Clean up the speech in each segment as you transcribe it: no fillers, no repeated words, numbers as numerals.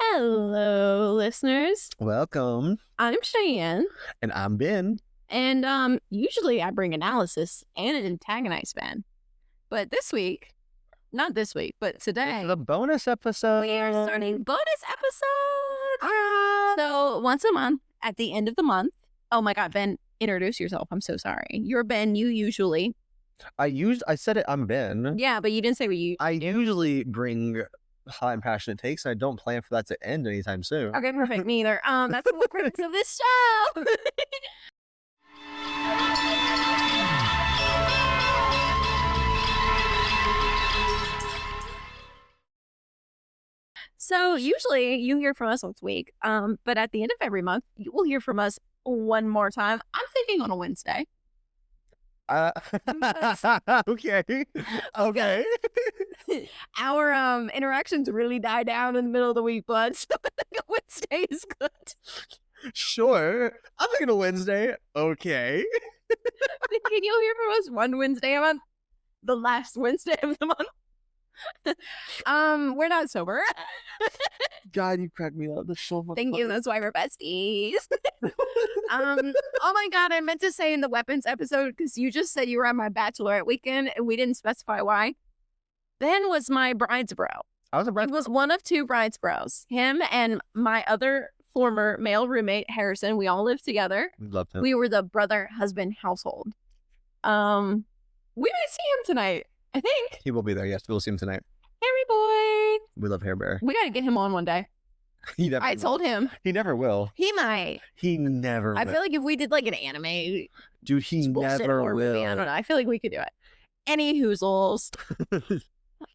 Hello, listeners. Welcome. I'm Cheyenne, And I'm Ben. and usually I bring analysis and an antagonize Ben, but not this week, but today, The bonus episode. we are starting bonus episodes. So once a month, at the end of the month. Oh my God, Ben, introduce yourself. I'm so sorry. You're Ben. You usually. I said it. I'm Ben. Yeah, but you didn't say what you. I usually bring hot and passionate takes. I don't plan for that to end anytime soon. Okay, perfect. Me either. That's the whole purpose of this show. So usually you hear from us once a week, but at the end of every month, you will hear from us one more time. I'm thinking on a Wednesday. Okay. Okay. Our interactions really die down in the middle of the week, bud. So I think a Wednesday is good. Sure. I'm thinking a Wednesday. Okay. Thinking you'll hear from us one Wednesday a month, the last Wednesday of the month. We're not sober. God, you cracked me up. That's so much Thank you. fun. That's why we're besties. Oh my God, I meant to say in the weapons episode, because you just said you were on my bachelorette weekend and we didn't specify why. Ben was my bride's bro. I was a He bride. was one of two bride's bros. Him and my other former male roommate, Harrison, we all lived together. We loved him. We were the brother-husband household. We might see him tonight, I think. He will be there. Yes, we'll see him tonight. Harry boy. We love Hair Bear. We got to get him on one day. He never. I will. told him. He never will. He might. He never. I will. feel like if we did like an anime Dude, he bullshit never horror will. movie, I don't know. I feel like we could do it. Any hoozles.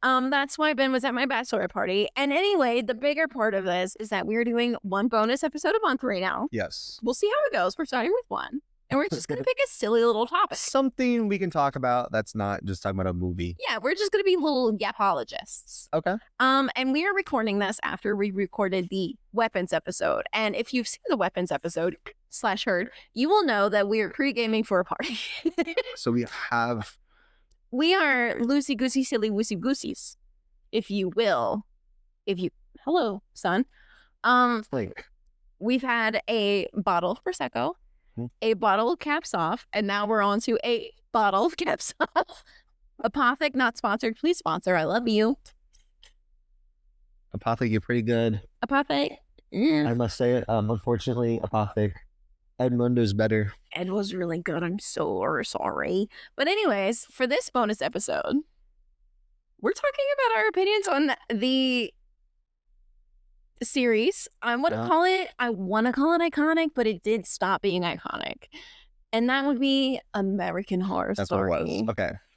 That's why Ben was at my bachelorette party. And anyway, the bigger part of this is that we're doing one bonus episode a month right now. Yes. We'll see how it goes. We're starting with one. And we're just going to pick a silly little topic. Something we can talk about that's not just talking about a movie. Yeah, we're just going to be little yapologists. Okay. And we are recording this after we recorded the weapons episode. And if you've seen the weapons episode / heard, you will know that we are pre-gaming for a party. So we have. We are loosey-goosey, silly woosey-goosies, if you will. Hello, son. Like, We've had a bottle of Prosecco, a bottle of Caps Off, and now we're on to a bottle of Caps Off. Apothic, not sponsored. Please sponsor. I love you. Apothic, you're pretty good. Apothic. I must say it. Unfortunately, Apothic. Edmundo's better. Ed was really good. I'm so sorry. But anyways, for this bonus episode, we're talking about our opinions on the series. I want to call it iconic, but it did stop being iconic. And that would be American Horror That's Story. what it was.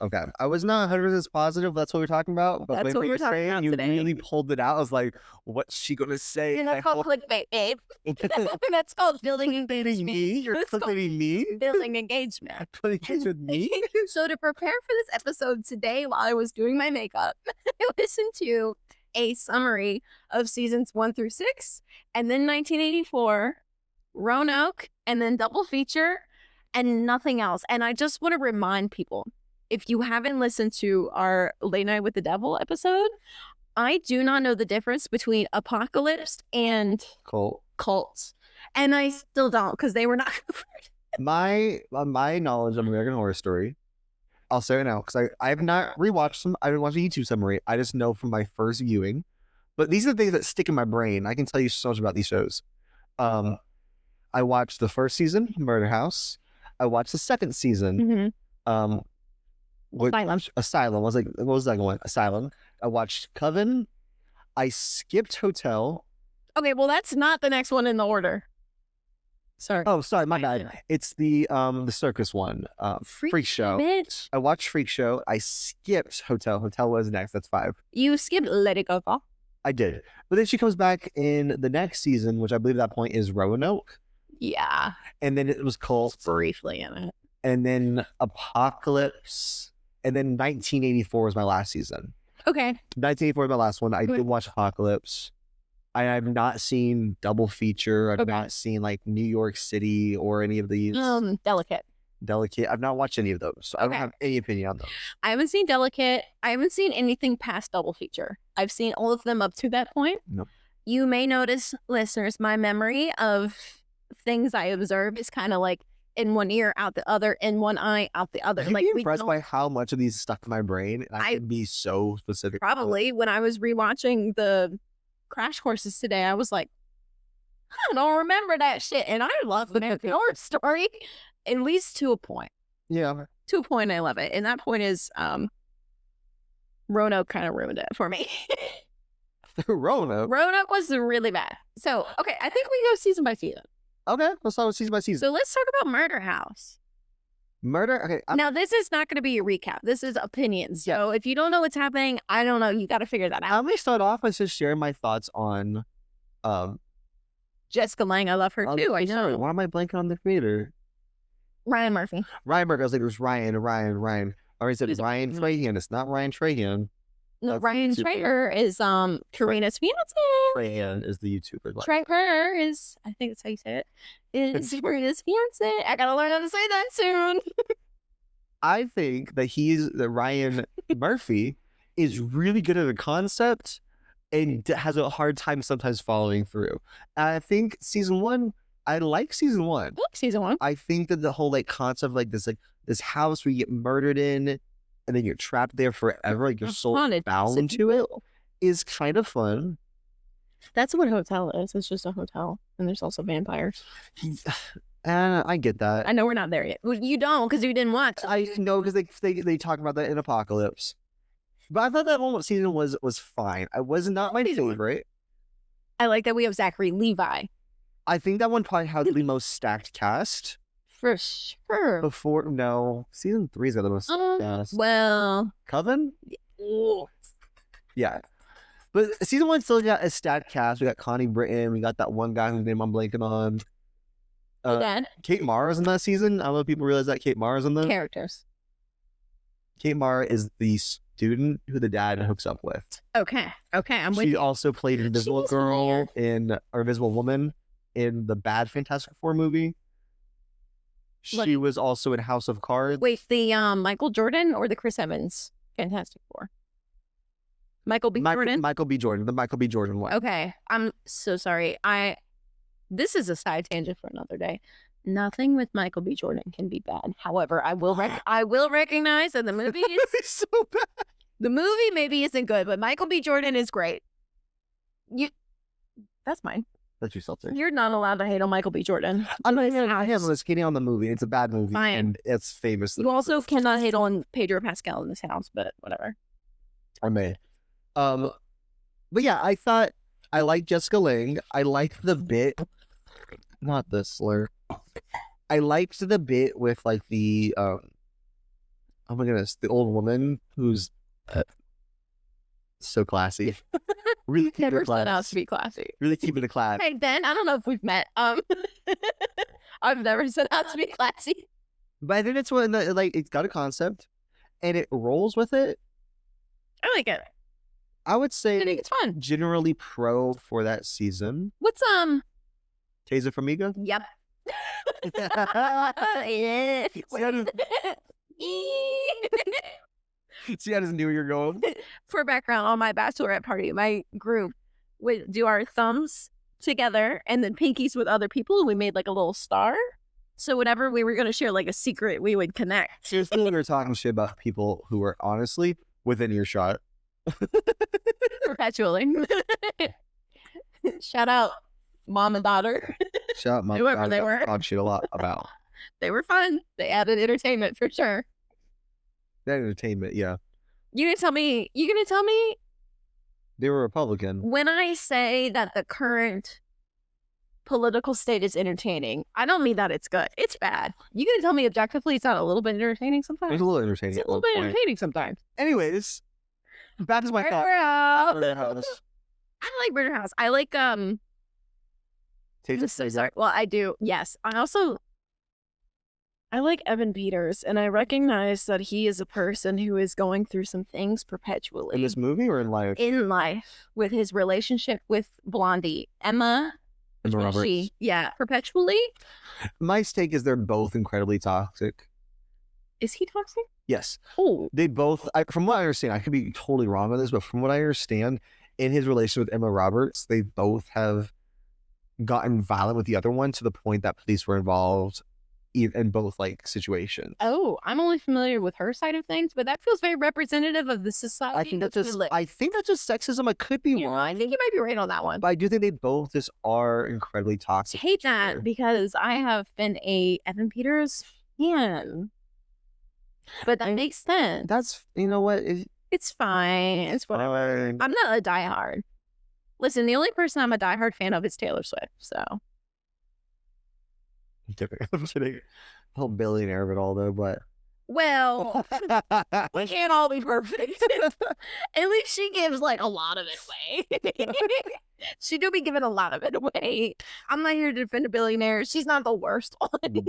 Okay. I was not 100% positive that's what we're talking about. But That's what we're talking about you today. really pulled it out. I was like, what's she going to say? And that's called clickbait, babe. That's called building engagement. me? You're That's called clickbaiting me? building engagement. Putting it with me? So to prepare for this episode today while I was doing my makeup, I listened to a summary of seasons 1 through 6, and then 1984, Roanoke, and then double feature, and nothing else. And I just want to remind people, if you haven't listened to our Late Night with the Devil episode, I do not know the difference between apocalypse and Cool. cults. And I still don't, because they were not covered. My knowledge of American Horror Story, I'll say it now, because I have not rewatched them. I didn't watch a YouTube summary. I just know from my first viewing. But these are the things that stick in my brain. I can tell you so much about these shows. I watched the first season, Murder House. I watched the second season. Asylum. What was that one? Asylum. I watched Coven. I skipped Hotel. Okay, well, that's not the next one in the order. Sorry. Oh, sorry, my bad. It's the circus one. Freak Show. Bitch. I watched Freak Show. I skipped Hotel. Hotel was next. That's 5. You skipped Lady Gaga. I did. But then she comes back in the next season, which I believe at that point is Roanoke. Yeah. And then it was Cult. Briefly in it. And then Apocalypse. And then 1984 was my last season. Okay. 1984 was my last one. I did watch Apocalypse. I have not seen Double Feature. I've not seen like New York City or any of these. Delicate. I've not watched any of those. So I don't have any opinion on those. I haven't seen Delicate. I haven't seen anything past Double Feature. I've seen all of them up to that point. Nope. You may notice, listeners, my memory of things I observe is kind of like in one ear, out the other, in one eye, out the other. You'd Like, be we impressed don't- by how much of these stuck in my brain, and I can be so specific. probably when I was rewatching the Crash Courses today, I was like, I don't remember that shit. And I love American Horror Story, at least to a point. Yeah. To a point, I love it. And that point is, Roanoke kind of ruined it for me. Roanoke. Roanoke was really bad. So, okay, I think we go season by season. Okay, let's start with season by season. So let's talk about Murder House. Murder. Okay. Now, this is not going to be a recap. This is opinions. So if you don't know what's happening, I don't know. You got to figure that out. I'm gonna start off by just sharing my thoughts on. Jessica Lange, I love her too. I Sorry, know. why am I blanking on the creator? Ryan Murphy. Ryan Murphy. I was like, it was Ryan. I already said Ryan Trahan. It's not Ryan Trahan. No, That's Ryan super- Traeger is Karina's fiance. Trahan is the YouTuber. Like, Traeger is, I think that's how you say it, is Karina's fiance. I gotta learn how to say that soon. I think that Ryan Murphy is really good at a concept and has a hard time sometimes following through. And I think season one, I like season one. I like season one. I think that the whole like concept, like this house where you get murdered in, and then you're trapped there forever, like your soul Haunted house, bound if to you it, will. is kind of fun. That's what a hotel is. It's just a hotel. And there's also vampires. I get that. I know we're not there yet. Well, you don't because you didn't watch. I know because they talk about that in Apocalypse. But I thought that whole season was fine. I was not my Season one. favorite. I like that we have Zachary Levi. I think that one probably had the most stacked cast. For sure. Before, no, season 3's got the most cast. Well, Coven? Yeah. But season 1 still got a stacked cast. We got Connie Britton. We got that one guy whose name I'm blanking on. Dad. Kate Mara's in that season. I don't know if people realize that Kate Mara's in that. Characters. Kate Mara is the student who the dad hooks up with. Okay. I'm with She you. also played Invisible was Girl or Invisible Woman in the bad Fantastic Four movie. Look- She was also in House of Cards. Wait, the Michael Jordan or the Chris Evans Fantastic Four? Michael B. Jordan? Michael B. Jordan, the Michael B. Jordan one. Okay. I'm so sorry. This is a side tangent for another day. Nothing with Michael B. Jordan can be bad. However, I will recognize that the movie is It's so bad. the movie maybe isn't good, but Michael B. Jordan is great. That's mine. That's your seltzer. You're not allowed to hate on Michael B. Jordan. I'm not even hating on the movie. It's a bad movie, Fine. and it's famous. You also cannot hate on Pedro Pascal in this house, but whatever. I may. But yeah, I like Jessica Lange. I liked the bit. Not the slur. I liked the bit with like the oh my goodness, the old woman who's so classy. Really keeping Never it set out class. to be classy. Really keeping it class. Hey, Ben, I don't know if we've met. I've never set out to be classy. But I think it's when like it's got a concept and it rolls with it. I like it. I would I say think it's fun. generally pro for that season. What's Taser Famiga. Yep. See, I just knew you were going. For background, on my bachelorette party, my group would do our thumbs together and then pinkies with other people, and we made like a little star. So whenever we were going to share like a secret, we would connect. Seriously, we were talking shit about people who were honestly within earshot. Perpetually. Shout out mom and daughter. Shout out my Whoever God, they I were. talk shit a lot about They were fun. They added entertainment for sure. that entertainment. Yeah, You gonna tell me they were Republican. when I say that the current political state is entertaining, I don't mean that it's good. It's bad. You gonna tell me objectively it's not a little bit entertaining It sometimes? was a little entertaining. It's At a little one bit point. entertaining sometimes. Anyways, back to my thought. Murder House. Murder House. I like Murder House. I like I'm Taser so Famiga. sorry. Well, I do. Yes. I like Evan Peters, and I recognize that he is a person who is going through some things perpetually In this movie or in life? in life with his relationship with Blondie. Emma. Emma Roberts. Yeah, perpetually. My take is they're both incredibly toxic. Is he toxic? Yes, Oh, they both. From what I understand, I could be totally wrong on this, but from what I understand, in his relationship with Emma Roberts, they both have gotten violent with the other one to the point that police were involved in both like situations. Oh, I'm only familiar with her side of things, but that feels very representative of the society. I think that's just sexism. I could be wrong. I think you might be right on that one. But I do think they both just are incredibly toxic. I hate that because I have been a Evan Peters fan. But that makes sense. That's, you know what? It's fine. It's whatever. I'm not a diehard. Listen, the only person I'm a diehard fan of is Taylor Swift, so. I'm kidding. The whole billionaire of it all, though, but. Well, we can't all be perfect. At least she gives like a lot of it away. She do be giving a lot of it away. I'm not here to defend a billionaire. She's not the worst one.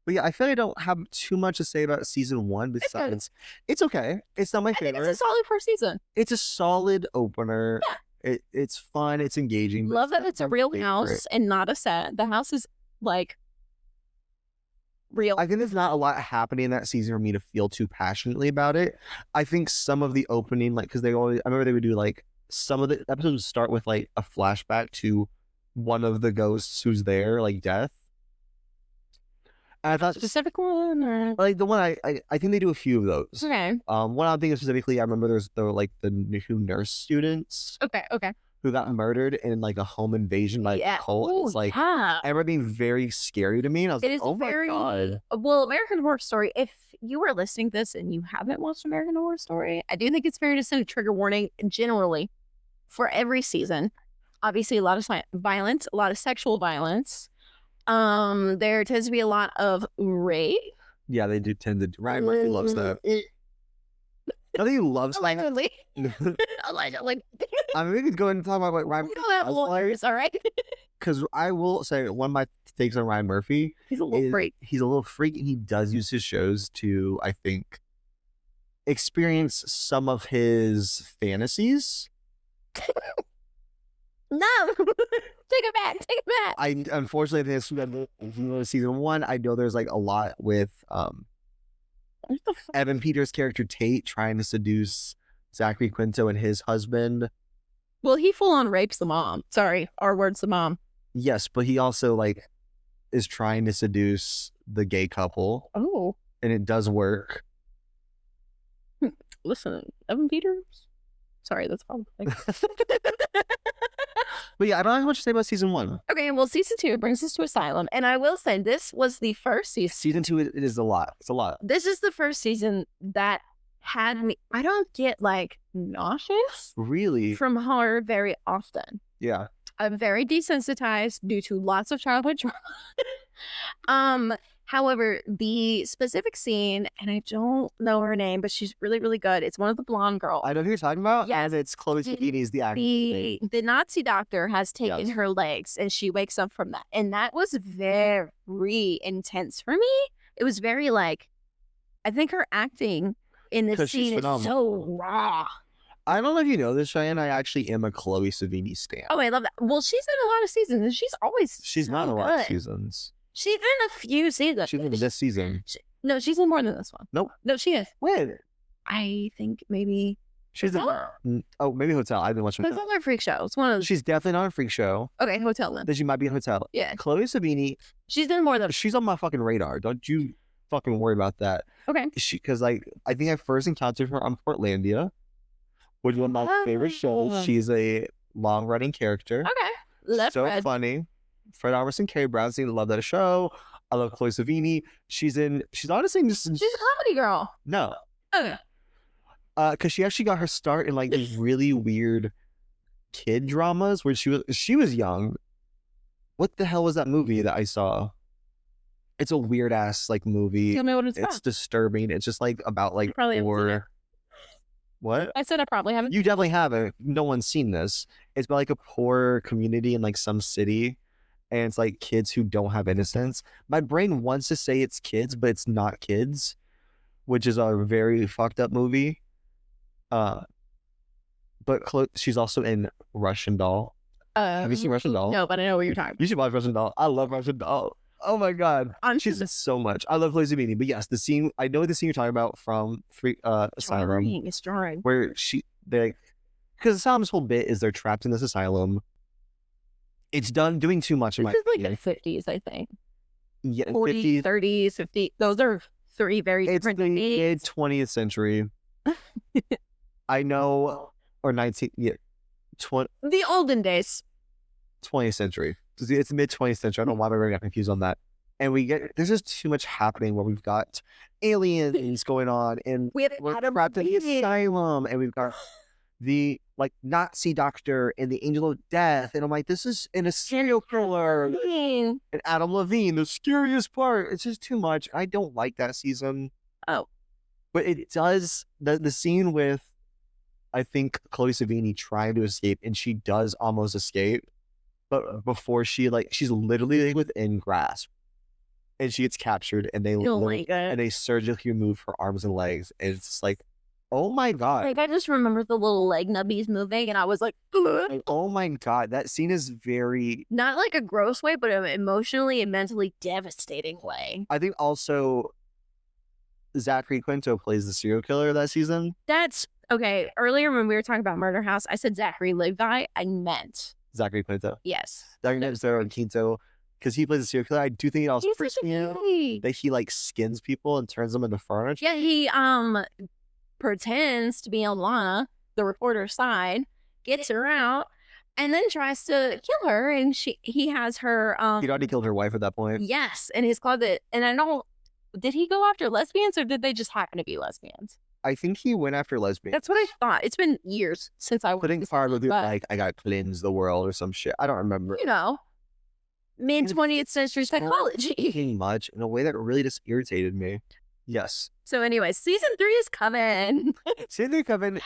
But yeah, I feel like I don't have too much to say about season 1 besides it's okay. It's not my favorite. It's a solid first season. It's a solid opener. Yeah. It's fun. It's engaging. Love that it's a real house and not a set. The house is like real. I think there's not a lot happening in that season for me to feel too passionately about it. I think some of the opening, like, because I remember they would do like some of the episodes would start with like a flashback to one of the ghosts who's there, like Death. And I thought specific one or like the one I think they do a few of those. Okay. One I'm thinking specifically, I remember there's the two nurse students. Okay. Who got murdered in like a home invasion cult. Ooh, it's like I remember being very scary to me, and I was like, oh my god. Well, American Horror Story, if you were listening to this and you haven't watched American Horror Story, I do think it's fair to send a trigger warning generally for every season. Obviously, a lot of violence, a lot of sexual violence. There tends to be a lot of rape. Yeah, they do tend to. Ryan Murphy loves that. I think he loves allegedly. Allegedly. I mean, we could go and talk about what Ryan Murphy don't have lawyers, all right? Because I will say one of my takes on Ryan Murphy. He's a little freak. He's a little freak, and he does use his shows to, I think, experience some of his fantasies. No, take it back. I unfortunately think season 1. I know there's like a lot with Evan Peters' character Tate trying to seduce Zachary Quinto and his husband. Well, he full on rapes the mom. Sorry, R word's the mom. Yes, but he also like is trying to seduce the gay couple. Oh, and it does work. Listen, Evan Peters. Sorry, that's probably. But yeah, I don't have much to say about season 1. Okay, well, season 2 brings us to Asylum, and I will say this was the first season. Season 2, it is a lot. It's a lot. This is the first season that had me. I don't get like nauseous, really, from horror very often. Yeah, I'm very desensitized due to lots of childhood trauma. However, the specific scene, and I don't know her name, but she's really, really good. It's one of the blonde girls. I know who you're talking about. Yes. And it's Chloe Sevigny's the actor. The Nazi doctor has taken her legs, and she wakes up from that. And that was very intense for me. It was very like, I think her acting in this scene is so raw. I don't know if you know this, Cheyenne. I actually am a Chloe Sevigny stan. Oh, I love that. Well, she's in a lot of seasons, and she's not in a lot of seasons. She's in a few seasons. She's in this season. No, she's in more than this one. Nope. No, she is. When? I think maybe. She's in. Oh, maybe Hotel. I didn't watch Hotel. It's not a freak show. It's one of. She's definitely not a freak show. Okay, Hotel then. Then she might be in Hotel. Yeah. Chloe Sevigny. She's in more than. She's on my fucking radar. Don't you fucking worry about that. Okay. Because like I think I first encountered her on Portlandia, which is one of my favorite shows. She's a long running character. Okay. So Fred. Funny. Fred Armisen, Carrie Brownstein, love that show. I love Chloe Sevigny. She's honestly just. She's a comedy girl. No. Okay. Because she actually got her start in like these really weird kid dramas where she was young. What the hell was that movie that I saw? It's a weird ass like movie. Tell me what it's about. It's disturbing. It's just like about like poor. What? I said I probably haven't. You definitely haven't. No one's seen this. It's about like a poor community in like some city. And it's like kids who don't have innocence. My brain wants to say it's kids, but it's not kids, which is a very fucked up movie. But she's also in Russian Doll. Have you seen Russian Doll? No, but I know what you're talking about. You should watch Russian Doll. I love Russian Doll. Oh my god, she's in so much. I love Chloe Sevigny. But yes, the scene. I know the scene you're talking about from Asylum. It's jarring. Where because Asylum's whole bit is they're trapped in this asylum. It's doing too much in my This is like opinion. the 50s, I think. Yeah, 40s, 30s, 50s. Those are three very It's different the days. mid 20th century. I know, or 19, yeah, The olden days. 20th century. It's mid 20th century. I don't know why my brain got confused on that. And there's just too much happening where we've got aliens going on, and We have we're Adam trapped in the Levine. asylum, and we've got the like Nazi doctor and the angel of death, and I'm like, this is in a serial killer and Adam Levine, the scariest part. It's just too much. I don't like that season. Oh, but it does the scene with, I think, Chloe Sevigny trying to escape, and she does almost escape, but before she's literally like, within grasp, and she gets captured, and they and they surgically remove her arms and legs, and it's just like, oh my god! Like I just remember the little leg nubbies moving, and I was like, oh my god, that scene is very not like a gross way, but an emotionally and mentally devastating way. I think also Zachary Quinto plays the serial killer that season. That's okay. Earlier when we were talking about Murder House, I said Zachary Levi. I meant Zachary Quinto. Yes. Zachary Quinto, because he plays a serial killer. I do think it also freaks me out that he like skins people and turns them into furniture. Yeah, he pretends to be on Lana, the reporter's side, gets her out, and then tries to kill her. And he has her. He'd already killed her wife at that point. Yes, in his closet. And I don't. Did he go after lesbians, or did they just happen to be lesbians? I think he went after lesbians. That's what I thought. It's been years since I putting fire with like I got cleanse the world or some shit. I don't remember. You know, mid 20th century psychology. Much in a way that really just irritated me. Yes. So anyway, season 3 is coming. Season 3 Coven.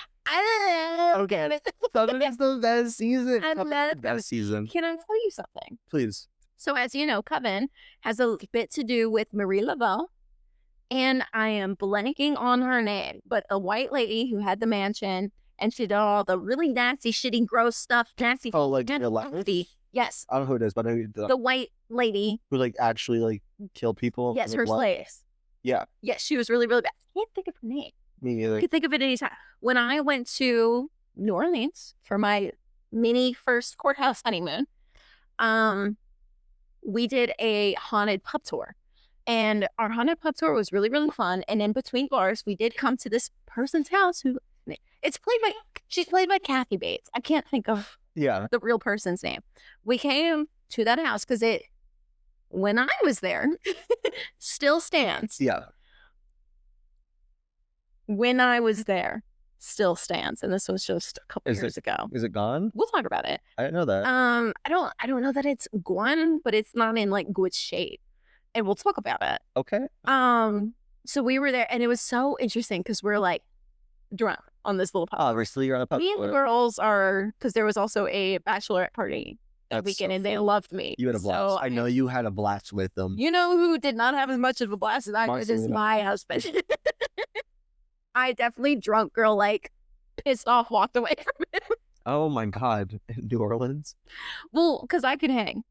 Okay. Coven is the best season. I love the best season. Can I tell you something? Please. So as you know, Coven has a bit to do with Marie Laveau. And I am blanking on her name, but the white lady who had the mansion and she did all the really nasty, shitty, gross stuff. Nasty. Oh, like nasty. Yes. I don't know who it is, but I know the white lady who like actually like killed people. Yes, her slaves. Yeah. Yes, she was really, really bad. I can't think of her name. Me neither. I could think of it anytime. When I went to New Orleans for my mini first courthouse honeymoon, we did a haunted pub tour. And our haunted pub tour was really, really fun. And in between bars, we did come to this person's house she's played by Kathy Bates. I can't think of the real person's name. We came to that house because when I was there, still stands. Yeah. When I was there, still stands. And this was just a couple years ago. Is it gone? We'll talk about it. I didn't know that. I don't know that it's gone, but it's not in like good shape. And we'll talk about it. Okay. So we were there, and it was so interesting because we're like drunk on this little pub. Obviously, you're on a pub. Me and the girls are, because there was also a bachelorette party that weekend, and they loved me. You had a blast. So I know you had a blast with them. You know who did not have as much of a blast as I did is my husband. I definitely drunk girl, like pissed off, walked away from him. Oh my God, New Orleans. Well, because I could hang.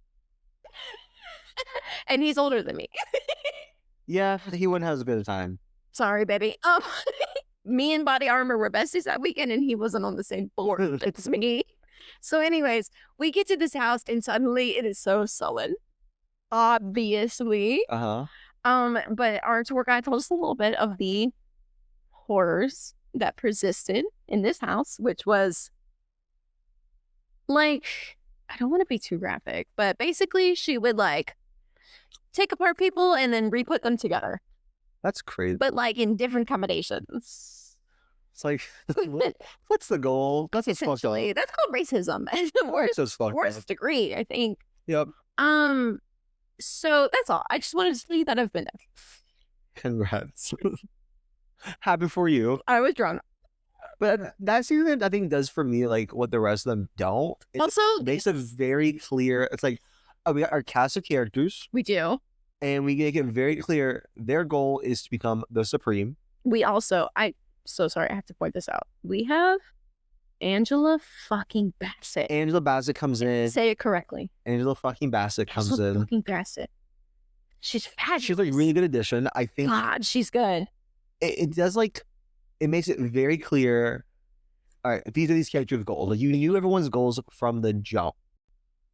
And he's older than me. Yeah, he wouldn't have as good a time. Sorry, baby. Me and Body Armor were besties that weekend, and he wasn't on the same board as me. So anyways, we get to this house, and suddenly it is so sullen. Obviously. But our tour guide told us a little bit of the horrors that persisted in this house, which was like, I don't want to be too graphic, but basically she would like take apart people and then re-put them together. That's crazy. But like in different combinations. It's like, what's the goal? That's essentially, that's called racism at the worst degree, I think. Yep. So that's all. I just wanted to tell you that I've been there. Congrats. Happy for you. I was drunk. But that season, I think, does for me like what the rest of them don't. It also makes it very clear. It's like, we got our cast of characters. We do. And we make it very clear their goal is to become the Supreme. We also, so sorry, I have to point this out. We have Angela fucking Bassett. Angela Bassett comes in. Say it correctly. Angela fucking Bassett comes in. Fucking Bassett. She's fabulous. She's like a really good addition. I think. God, she's good. It does like, it makes it very clear all right, these are these characters' goals. Like, you knew everyone's goals from the jump.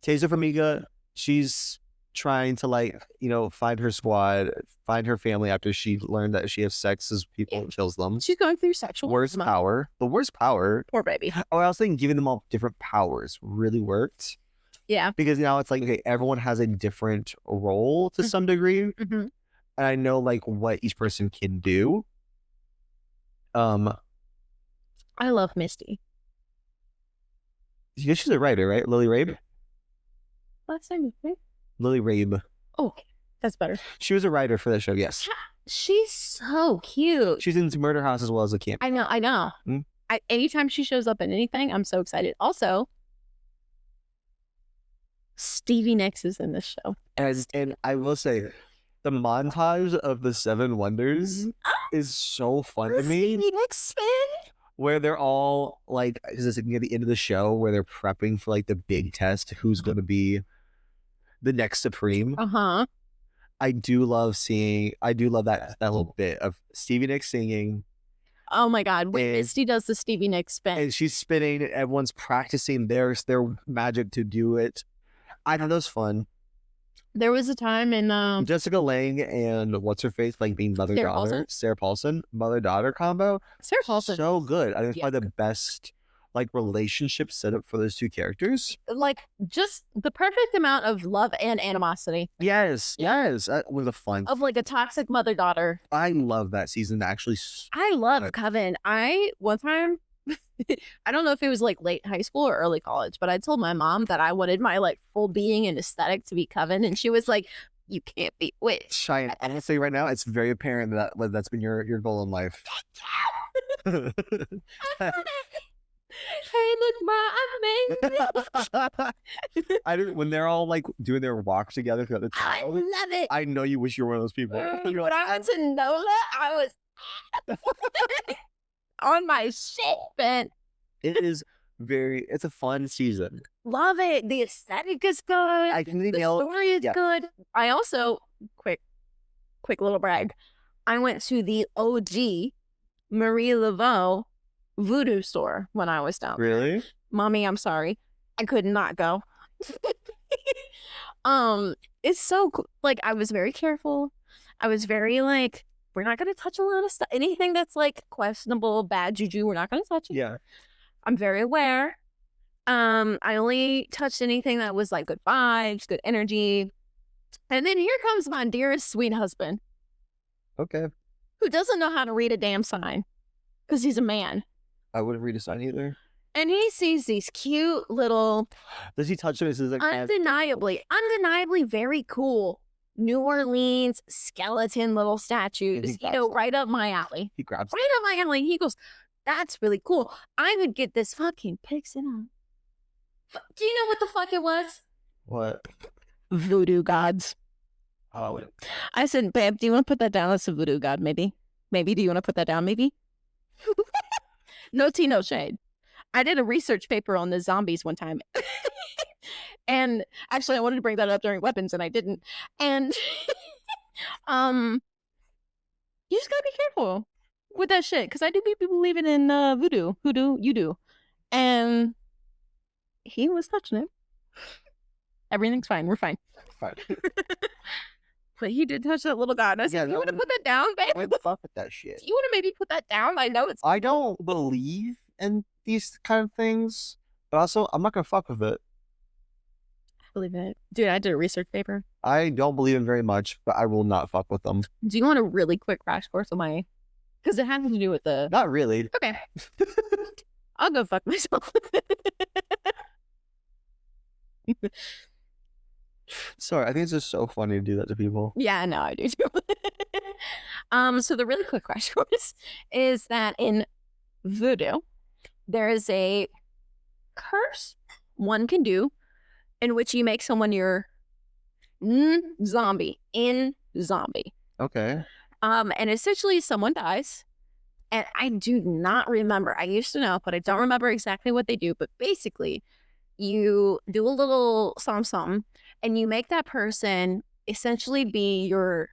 Taser Famiga, she's trying to, like, you know, find her squad, find her family after she learned that she has sex as people and kills them. She's going through sexual Worst power. The worst power. Poor baby. Oh, I was thinking giving them all different powers really worked. Yeah. Because now it's like, okay, everyone has a different role to some degree. Mm-hmm. And I know, like, what each person can do. I love Misty. Yeah, she's a writer, right? Lily Rabe? Last name, right? Lily Rabe. Oh, that's better. She was a writer for that show, yes. She's so cute. She's in Murder House as well as a camp. I know. Mm. Anytime she shows up in anything, I'm so excited. Also, Stevie Nicks is in this show. And I will say, the montage of the Seven Wonders is so fun to me. Stevie Nicks spin? Where they're all, like, is this near the end of the show where they're prepping for, like, the big test, who's going to be the next Supreme. Uh-huh. I do love that little bit of Stevie Nicks singing. Oh my God. When Misty does the Stevie Nicks spin. And she's spinning, and everyone's practicing their magic to do it. I thought that was fun. There was a time in Jessica Lange and what's her face, like, being mother-daughter. Sarah Paulson, mother-daughter combo. Sarah Paulson. So good. I think it's probably the best, like, relationship setup for those two characters. Like, just the perfect amount of love and animosity. Yes. That was a fun. Of, like, a toxic mother-daughter. I love that season, actually. I love Coven. One time, I don't know if it was, like, late high school or early college, but I told my mom that I wanted my, like, full being and aesthetic to be Coven, and she was like, you can't be witch. Cheyenne, I'm gonna say right now, it's very apparent that's been your goal in life. Hey, look, Ma, I'm amazing. When they're all, like, doing their walk together throughout the I town, love it. I know you wish you were one of those people. You're When I went to NOLA, I was on my shit, man. It's a fun season. Love it. The aesthetic is good. I think the story is good. I also, quick little brag. I went to the OG Marie Laveau voodoo store when I was down. Really? Mommy, I'm sorry. I could not go. It's so cool. Like, I was very careful. I was very, like, we're not going to touch a lot of stuff. Anything that's, like, questionable, bad juju, we're not going to touch it. Yeah. I'm very aware. I only touched anything that was, like, good vibes, good energy. And then here comes my dearest sweet husband. Okay. Who doesn't know how to read a damn sign. Because he's a man. I wouldn't read a sign either. And he sees these cute little... Does he touch them? Is it like undeniably very cool New Orleans skeleton little statues, right up my alley. He grabs right up my alley. He goes, that's really cool. I would get this fucking pixie up. Do you know what the fuck it was? What? Voodoo gods. Oh. I said, babe, do you want to put that down? That's a voodoo god, maybe. Maybe. Do you want to put that down, maybe? No tea, no shade. I did a research paper on the zombies one time. And actually, I wanted to bring that up during weapons, and I didn't. And you just gotta be careful with that shit, because I do be believing in voodoo. Hoodoo, you do. And he was touching it. Everything's fine. We're fine. Fine. But he did touch that little god. I said, you want to put that down, babe? What the fuck with that shit? You want to maybe put that down? I know it's... I don't believe in these kind of things, but also, I'm not going to fuck with it. I believe in it. Dude, I did a research paper. I don't believe in very much, but I will not fuck with them. Do you want a really quick crash course on my... Because it has to do with the... Not really. Okay. I'll go fuck myself. Sorry, I think it's just so funny to do that to people. Yeah, no, I do too. So the really quick crash course is that in voodoo, there is a curse one can do in which you make someone your zombie. Okay. And essentially someone dies. And I do not remember. I used to know, but I don't remember exactly what they do. But basically, you do a little something, and you make that person essentially be your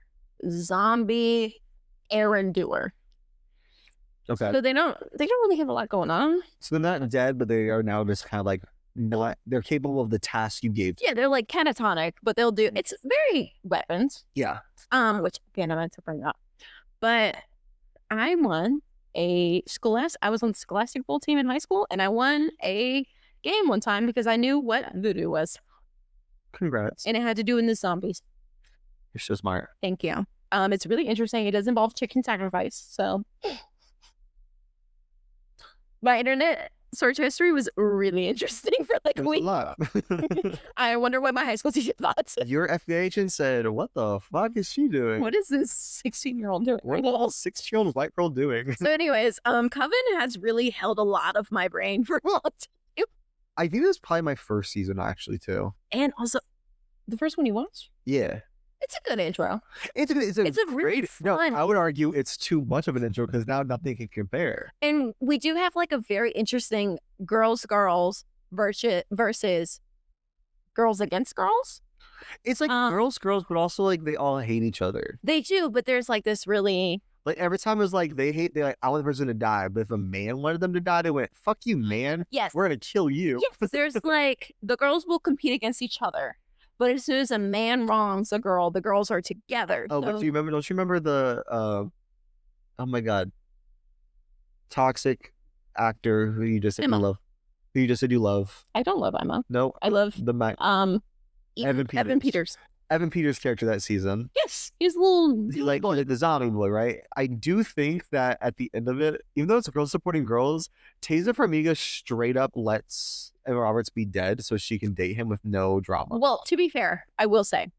zombie errand doer. Okay. So they don't really have a lot going on. So they're not dead, but they are now just kind of like not. They're capable of the task you gave. Yeah, they're like catatonic, but they'll do. It's very weapons. Yeah. Which again I meant to bring up, but I won I was on the Scholastic Bowl team in high school, and I won a game one time because I knew what voodoo was. Congrats. And it had to do with the zombies. You're so smart. Thank you. It's really interesting. It does involve chicken sacrifice. So my internet search history was really interesting for like a week. I wonder what my high school teacher thought. Your FBI agent said, "What the fuck is she doing? What is this 16-year-old doing? What is this 16-year-old white girl doing?" So anyways, Coven has really held a lot of my brain for a long time. I think it was probably my first season actually too. And also, the first one you watched? Yeah. It's a good intro. It's a really great. fun. No, I would argue it's too much of an intro because now nothing can compare. And we do have like a very interesting girls versus girls against girls. It's like girls, but also like they all hate each other. They do, but there's like this really like every time it was like they're like, I want the person to die, but if a man wanted them to die, they went, "Fuck you, man. Yes, we're gonna kill you." Yes, there's like the girls will compete against each other. But as soon as a man wrongs a girl, the girls are together. Oh, but do you remember? Don't you remember the? Oh my god, toxic actor who you just said you love? Who you just said you love? I don't love Emma. No, I love Evan Peters. Evan Peters' character that season. Yes, he's a little like boy. The zombie boy, right? I do think that at the end of it, even though it's girls supporting girls, Taser Farmiga straight up lets Emma Roberts be dead so she can date him with no drama. Well, to be fair, I will say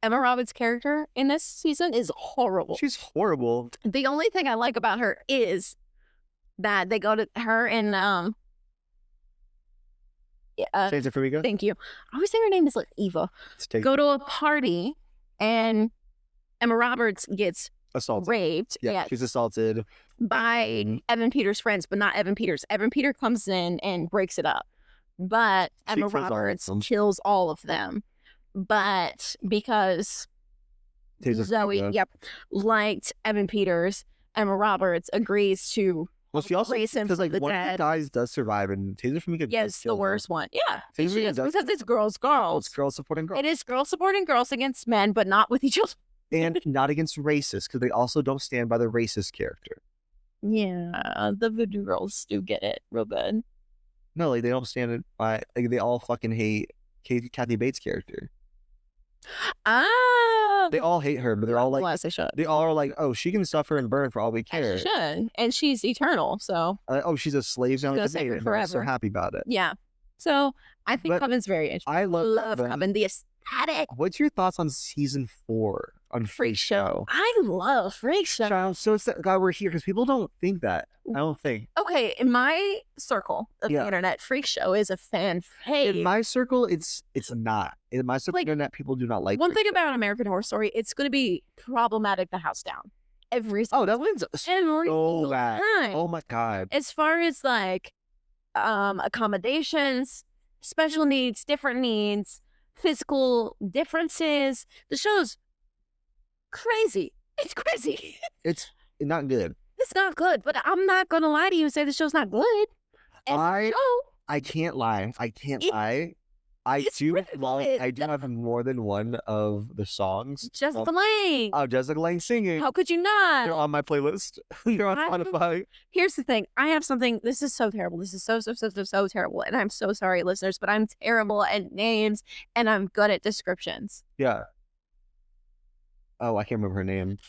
Emma Roberts' character in this season is horrible. She's horrible. The only thing I like about her is that they go to her and Taser Farmiga. Thank you. I always think her name is like Eva. Go to a party and Emma Roberts gets assaulted. Raped. Yeah, she's assaulted by Evan Peters' friends, but not Evan Peters. Evan Peters comes in and breaks it up. But Emma Roberts kills all of them. But because Zoe, liked Evan Peters, Emma Roberts agrees to she also because like one of the guys does survive, and Taser Farmiga is the worst one. Yeah, because it's girls. It's girls supporting girls. It is girls supporting girls against men, but not with each other. And not against racists, because they also don't stand by the racist character. Yeah, the voodoo girls do get it real good. No, like they don't stand it by. Like they all fucking hate Kathy Bates' character. They all hate her, but they're all like, well, they should. They all are like, oh, she can suffer and burn for all we care. And she should, and she's eternal. So oh, she's a slave now. She's gonna forever. I'm so happy about it. Yeah. So I think Coven's very interesting. I love Coven. The aesthetic. What's your thoughts on season 4 on Freak Show? I love Freak Show. I'm so glad we're here because people don't think that. I don't think. Okay, in my circle of the internet, Freak Show is a fan fave. In my circle, it's not. In my circle, internet, people do not like. One thing about American Horror Story, it's going to be problematic. The house down. Every that one's so bad. Time. Oh my god. As far as like accommodations, special needs, different needs, physical differences, the show's crazy. It's crazy. It's not good. It's not good, but I'm not gonna lie to you and say the show's not good. I can't lie. I do have more than one of the songs. Jessica Lange. Oh, Jessica Lange singing. How could you not? They're on my playlist. They're on Spotify. Here's the thing. I have something. This is so terrible. This is so terrible. And I'm so sorry, listeners, but I'm terrible at names and I'm good at descriptions. Yeah. Oh, I can't remember her name.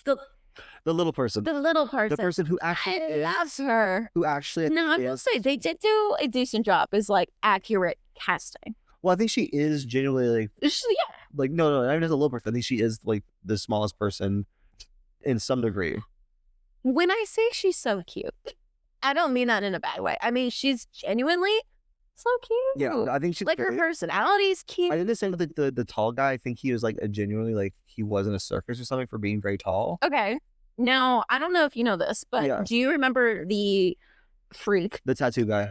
The little person. The little person. The person who actually loves her. Who actually. No, I'm gonna say they did do a decent job. Is like accurate casting. Well, I think she is genuinely like. Like no, I mean as a little person, I think she is like the smallest person, in some degree. When I say she's so cute, I don't mean that in a bad way. I mean she's genuinely so cute. Yeah, I think she's like her personality's cute. I didn't say that the tall guy. I think he was like a genuinely like he was in a circus or something for being very tall. Okay. Now, I don't know if you know this, but do you remember the freak? The tattoo guy.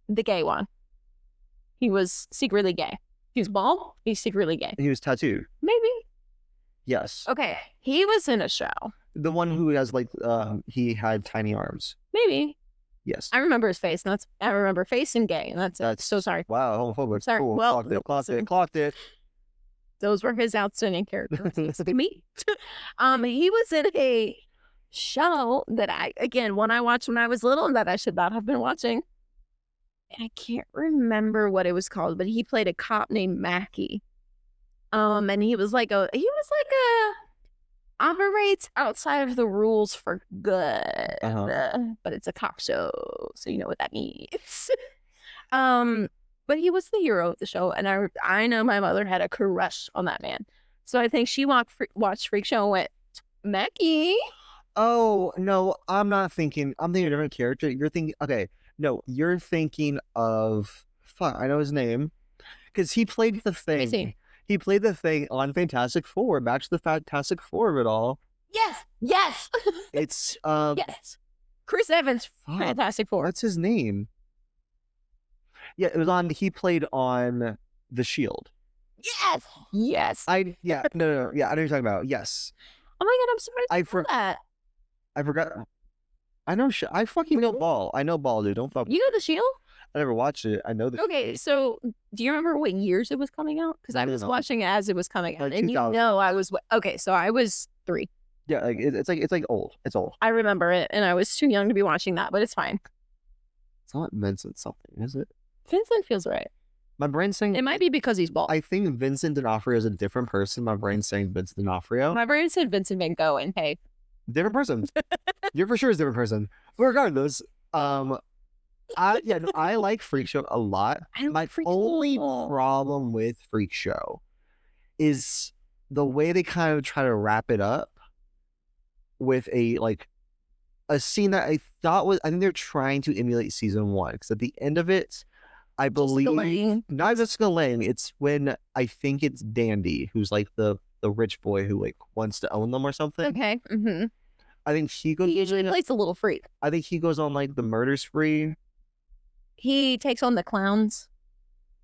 The gay one. He was secretly gay. He was bald. He's secretly gay. He was tattooed. Maybe. Yes. Okay. He was in a show The one who has like he had tiny arms. Maybe. Yes. I remember his face. I remember face and gay, and that's it. So sorry. Wow, homophobic. Sorry. Cool. Well, Clocked it. Those were his outstanding characteristics to me. He was in a show that when I watched when I was little, that I should not have been watching. And I can't remember what it was called, but he played a cop named Mackie. And he was like a operates outside of the rules for good. But it's a cop show, so you know what that means. But he was the hero of the show, and I know my mother had a crush on that man. So I think she watched Freak Show and went, Mackie. Oh, no, I'm not thinking. I'm thinking of a different character. You're thinking, okay, no, you're thinking of, fuck, I know his name. Because he played the thing. He played the thing on Fantastic Four, Match the Fantastic Four of it all. Yes. It's, yes. Chris Evans, Fantastic Four. What's his name? Yeah, it was on, he played on The Shield. Yes. No, yeah, I know what you're talking about. Yes. Oh my God, I'm surprised you know that. I forgot. I know, I fucking know Ball. I know Ball, dude. Don't fuck. You know The Shield? I never watched it. I know this. Okay, so do you remember what years it was coming out? Because I was watching it as it was coming out, and I was so I was 3. Yeah, like it's old. It's old. I remember it, and I was too young to be watching that, but it's fine. It's not Vincent something, is it? Vincent feels right. My brain's saying it might be because he's bald. I think Vincent D'Onofrio is a different person. My brain's saying Vincent D'Onofrio. My brain said Vincent Van Gogh, and hey, different person. You're for sure is a different person. But regardless, I like Freak Show a lot. My only problem with Freak Show is the way they kind of try to wrap it up with a scene that I think they're trying to emulate season 1, because at the end of it, I believe not Jessica Lange. It's when I think it's Dandy, who's like the rich boy who like wants to own them or something. Okay. Mm-hmm. I think he usually plays a little freak. I think he goes on like the murder spree. He takes on the clowns.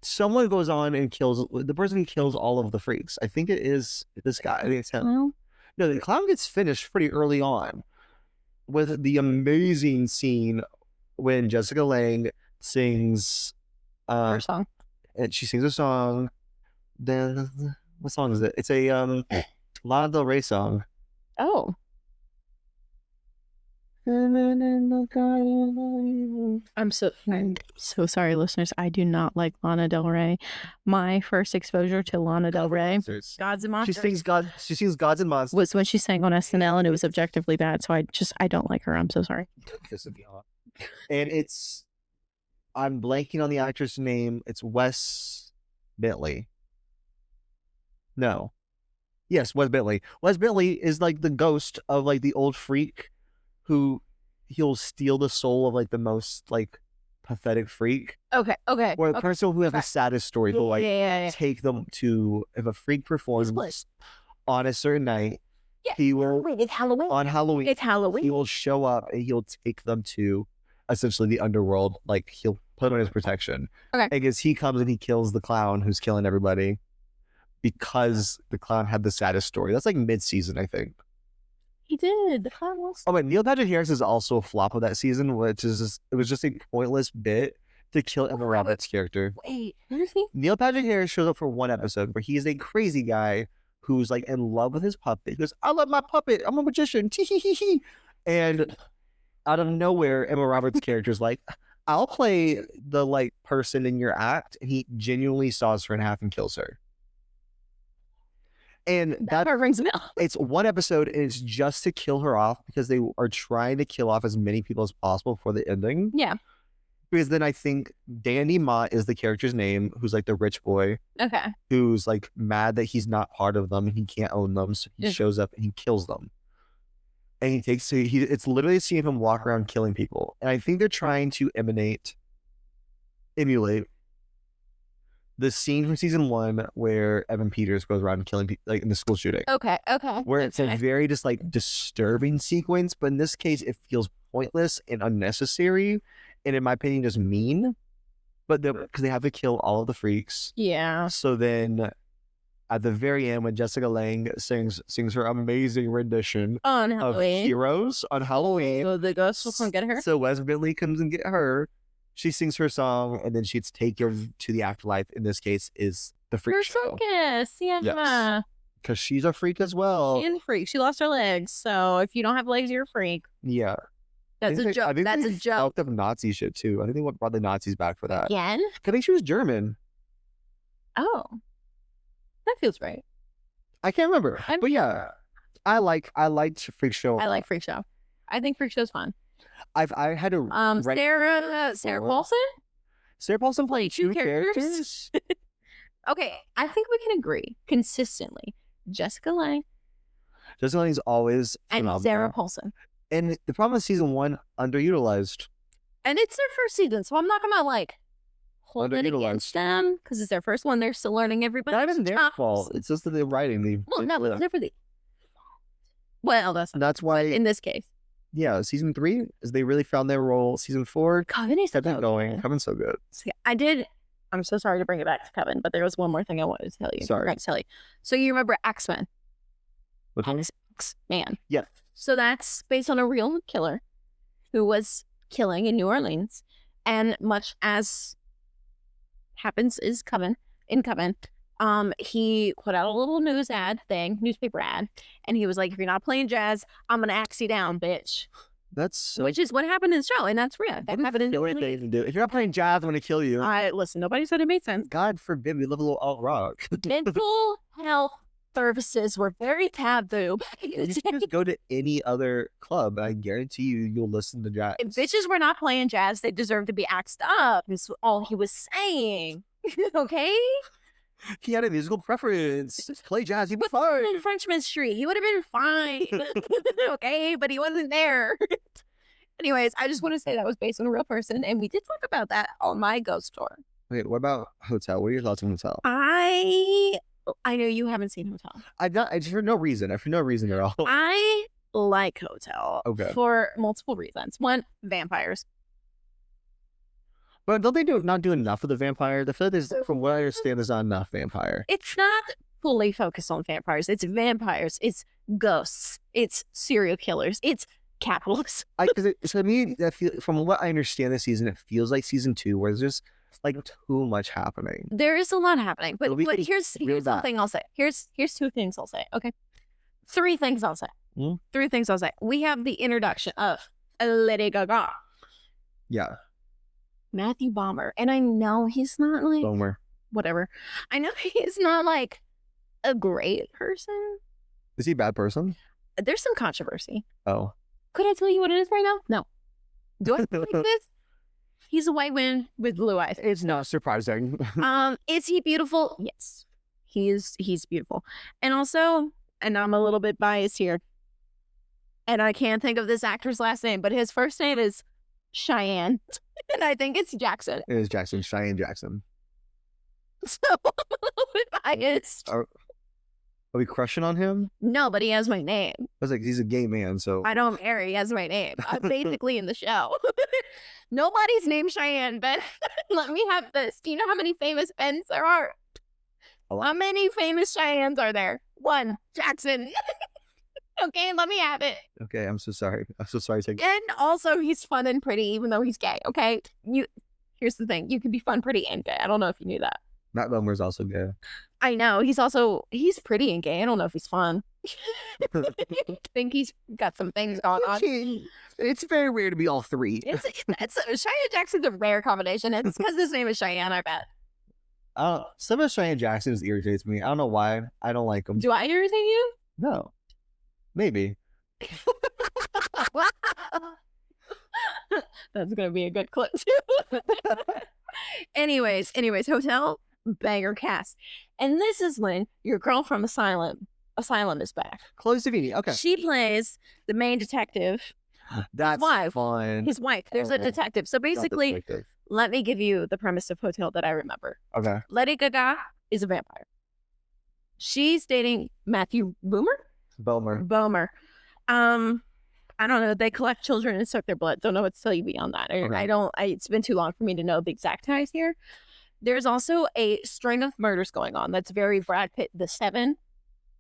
Someone goes on and kills the person who kills all of the freaks. I think it is this guy. I think it's him. Well, no, the clown gets finished pretty early on with the amazing scene when Jessica Lange sings her song. And she sings a song. Then what song is it? It's a Lana Del Rey song. Oh. I'm so sorry, listeners. I do not like Lana Del Rey. My first exposure to Lana Del Rey, Gods and Monsters. She sings Gods and Monsters. Was when she sang on SNL, and it was objectively bad. So I don't like her. I'm so sorry. And I'm blanking on the actress name. It's Wes Bentley. No. Yes, Wes Bentley. Wes Bentley is like the ghost of like the old freak who he'll steal the soul of like the most like pathetic freak. Okay. Or the person who has the saddest story will like take them to, if a freak performs on a certain night, he will. Wait, it's Halloween. On Halloween. It's Halloween. He will show up and he'll take them to essentially the underworld. Like he'll put on his protection. Okay. Because he comes and he kills the clown who's killing everybody because the clown had the saddest story. That's like mid-season, I think. He did. The clown was. Oh, but Neil Patrick Harris is also a flop of that season, which is it was just a pointless bit to kill Emma Roberts' character. Wait, where is he? Neil Patrick Harris shows up for one episode where he is a crazy guy who's like in love with his puppet. He goes, "I love my puppet. I'm a magician." And out of nowhere, Emma Roberts' character is like, "I'll play the like person in your act," and he genuinely saws her in half and kills her. And that rings a bell. It's one episode, and it's just to kill her off because they are trying to kill off as many people as possible for the ending. Yeah. Because then I think Danny Mott is the character's name, who's like the rich boy. Okay. Who's like mad that he's not part of them and he can't own them, so he shows up and he kills them. And it's literally seeing him walk around killing people. And I think they're trying to emulate the scene from season 1 where Evan Peters goes around killing people, like in the school shooting. Okay. Where it's a very just like disturbing sequence, but in this case, it feels pointless and unnecessary, and in my opinion, just mean. But because they have to kill all of the freaks. Yeah. So then, at the very end when Jessica Lange sings her amazing rendition On of Halloween. Heroes on Halloween. So the ghost will come get her. So Wes Bentley comes and get her. She sings her song, and then she's taken to the afterlife. In this case, is the freak Her show. circus, yeah. Yes. Because she's a freak as well. She's a freak. She lost her legs, so if you don't have legs, you're a freak. Yeah. That's a joke. That's a joke. Out of Nazi shit too. I think they brought the Nazis back for that. Again? I think she was German. Oh, that feels right. I can't remember, but yeah, I liked Freak Show. I like Freak Show. I think Freak Show's fun. I had to Sarah Paulson. Sarah Paulson played two characters. characters. Okay, I think we can agree consistently. Jessica Lange Jessica Lange's always and phenomenal. Sarah Paulson. And the problem with season 1, underutilized. And it's their first season, so I'm not gonna like hold it against them because it's their first one. They're still learning everybody. Not even their fault. It's just that they're writing. Well, no, it's never the. Well, that's why in this case. Yeah, season 3 is they really found their role. Season 4, Coven is kept that going. Coven's so good. I'm so sorry to bring it back to Coven, but there was one more thing I wanted to tell you. Sorry. I forgot to tell you. So you remember X-Men? Which one? X-Man. Yeah. So that's based on a real killer who was killing in New Orleans. And much as happens in Coven, he put out a little newspaper ad, and he was like, if you're not playing jazz, I'm going to axe you down, bitch. Which is what happened in the show, and that's real. That happened in thing to do. If you're not playing jazz, I'm going to kill you. Listen, nobody said it made sense. God forbid we live a little alt rock. Mental health services were very taboo. You can just go to any other club, and I guarantee you'll listen to jazz. If bitches were not playing jazz, they deserve to be axed up. Is all he was saying. Okay? He had a musical preference. Just play jazz, he'd be fine. In Frenchman Street, he would have been fine. Okay? But he wasn't there. Anyways, I just want to say that was based on a real person, and we did talk about that on my ghost tour. Wait, what about Hotel? What are your thoughts on Hotel? I know you haven't seen Hotel. For no reason. For no reason at all. I like Hotel. Okay. For multiple reasons. One, vampires. But don't they not do enough of the vampire? I feel like from what I understand, there's not enough vampire. It's not fully focused on vampires. It's vampires. It's ghosts. It's serial killers. It's capitalists. To me, from what I understand this season, it feels like season 2, where there's just like too much happening. There is a lot happening, but here's something I'll say. Here's 2 things I'll say. Okay, 3 things I'll say. 3 things I'll say. We have the introduction of Lady Gaga. Yeah. Matthew Bomer, and I know he's not like Bomer. Whatever. I know he's not like a great person. Is he a bad person? There's some controversy. Oh. Could I tell you what it is right now? No. Do I like this? He's a white man with blue eyes. It's not surprising. Is he beautiful? Yes. He's beautiful. And also, and I'm a little bit biased here, and I can't think of this actor's last name, but his first name is Cheyenne. And I think it's Jackson. It is Jackson. Cheyenne Jackson. So I'm a little bit biased. Are we crushing on him? No, but he has my name. I was like, he's a gay man, so. I don't care. He has my name. I'm basically in the show. Nobody's named Cheyenne, Ben. Let me have this. Do you know how many famous Bens there are? How many famous Cheyennes are there? 1. Jackson. Okay, let me have it. Okay, I'm so sorry. And also, he's fun and pretty, even though he's gay. Okay, here's the thing: you can be fun, pretty, and gay. I don't know if you knew that. Matt Bomer's also gay. I know he's pretty and gay. I don't know if he's fun. I think he's got some things going on. It's very rare to be all 3. Cheyenne Jackson's a rare combination. It's because his name is Cheyenne. I bet. Some of Cheyenne Jackson's irritates me. I don't know why. I don't like him. Do I irritate you? No. Maybe. That's gonna be a good clip too. Anyways, Hotel, banger cast. And this is when your girl from Asylum is back. Chloe Sevigny, okay. She plays the main detective. That's fun. His wife. There's a detective. So basically, let me give you the premise of Hotel that I remember. Okay. Lady Gaga is a vampire. She's dating Matthew Bomer. I don't know. They collect children and suck their blood. Don't know what to tell you beyond that. Okay. It's been too long for me to know the exact ties here. There's also a string of murders going on that's very Brad Pitt, the Seven.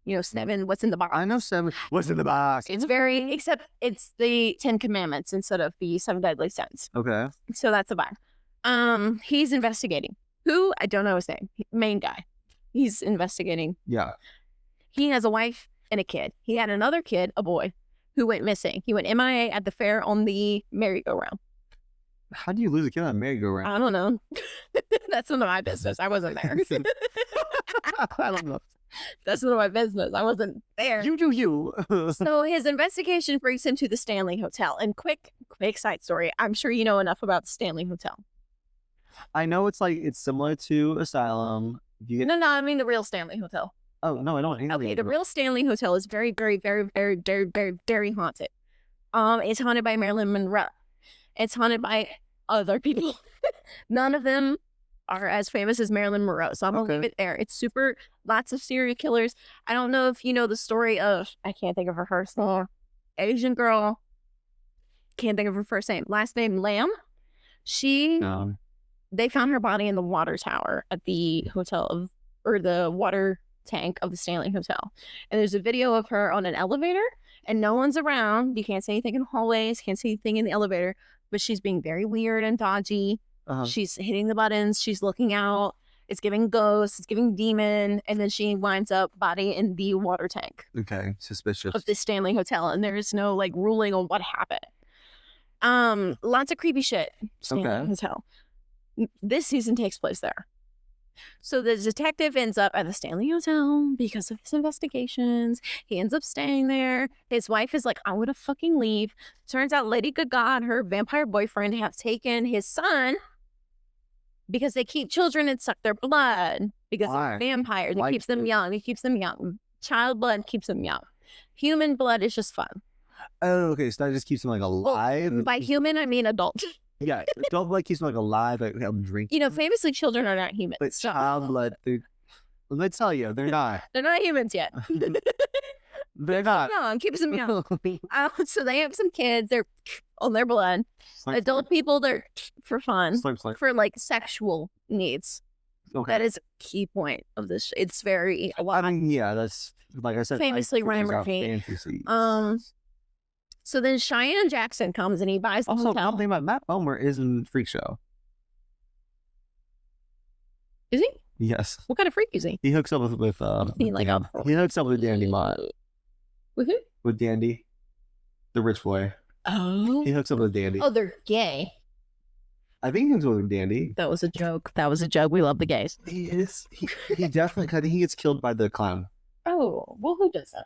You know, Seven, what's in the box? I know 7. What's in the box? It's very, except it's the 10 Commandments instead of the 7 Deadly Sins. Okay. So that's the vibe. He's investigating. Who? I don't know his name. Main guy. He's investigating. Yeah. He has a wife and a kid. He had another kid, a boy, who went missing. He went MIA at the fair on the merry-go-round. How do you lose a kid on a merry-go-round? I don't know. That's none of my business. I wasn't there. I don't know. That's none of my business. I wasn't there. You do you. So his investigation brings him to the Stanley Hotel. And quick side story. I'm sure you know enough about the Stanley Hotel. I know it's similar to Asylum. No, I mean the real Stanley Hotel. Oh, no, I don't. Okay, the real Stanley Hotel is very, very, very, very, very, very, very haunted. It's haunted by Marilyn Monroe. It's haunted by other people. None of them are as famous as Marilyn Monroe, so I'm gonna leave it there. It's super, lots of serial killers. I don't know if you know the story of, I can't think of her first name, Asian girl, can't think of her first name, last name Lamb. They found her body in the water tower at the hotel or the water tank of the Stanley Hotel. And there's a video of her on an elevator and no one's around. You can't see anything in the hallways, can't see anything in the elevator, but she's being very weird and dodgy. She's hitting the buttons, she's looking out, it's giving ghost, it's giving demon, and then she winds up body in the water tank. Okay, suspicious. Of the Stanley Hotel, and there's no ruling on what happened. Lots of creepy shit. Stanley Hotel. This season takes place there. So the detective ends up at the Stanley Hotel because of his investigations. He ends up staying there. His wife is like, I want to fucking leave. Turns out Lady Gaga and her vampire boyfriend have taken his son because they keep children and suck their blood because they're vampires. It keeps them young. It keeps them young. Child blood keeps them young. Human blood is just fun. Oh, okay. So that just keeps them alive? Well, by human, I mean adult. Yeah, adult blood keeps them alive, help drink. You know, famously, children are not humans. But child blood, let me tell you, they're not. They're not humans yet. They're not. No, keeps them young. So they have some kids. They're on their blood. Adult people, they're for fun. For sexual needs. Okay. That is a key point of this. It's very. I mean, yeah, that's like I said. Famously, Ryan Murphy. So then Cheyenne Jackson comes and he buys the hotel. Also, about Matt Bomer is in Freak Show. Is he? Yes. What kind of freak is he? He hooks up with he hooks up with Dandy Mott. With who? With Dandy, the rich boy. Oh. He hooks up with Dandy. Oh, they're gay. I think he hooks up with Dandy. That was a joke. We love the gays. He is. He definitely. I think he gets killed by the clown. Oh, well, who does that?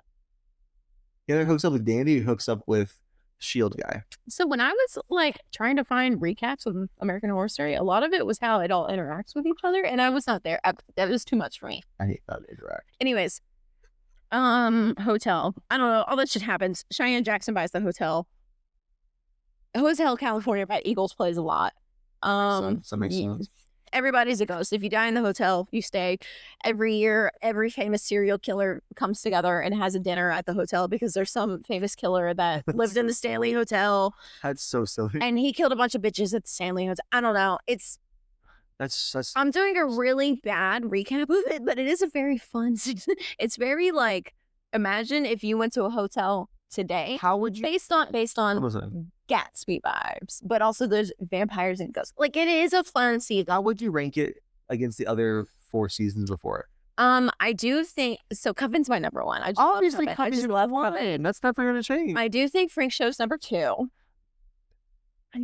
He either hooks up with Dandy or hooks up with Shield guy. So when I was trying to find recaps of American Horror Story, a lot of it was how it all interacts with each other, and I was not there. That was too much for me. I hate that interact. Anyways, hotel. I don't know. All that shit happens. Cheyenne Jackson buys the hotel. Hotel California by Eagles plays a lot. That makes sense. Everybody's a ghost. If you die in the hotel, you stay. Every year, every famous serial killer comes together and has a dinner at the hotel because there's some famous killer that lived in the Stanley Hotel. That's so silly. And he killed a bunch of bitches at the Stanley Hotel. I don't know. That's. I'm doing a really bad recap of it, but it is a very fun season. It's very imagine if you went to a hotel today. How would you? Based on Gatsby vibes, but also there's vampires and ghosts. It is a fun season. How would you rank it against the other 4 seasons before? I do think so. Coven's my number 1. Obviously, Coven's love Coven. That's never going to change. I do think Freak Show's number 2. I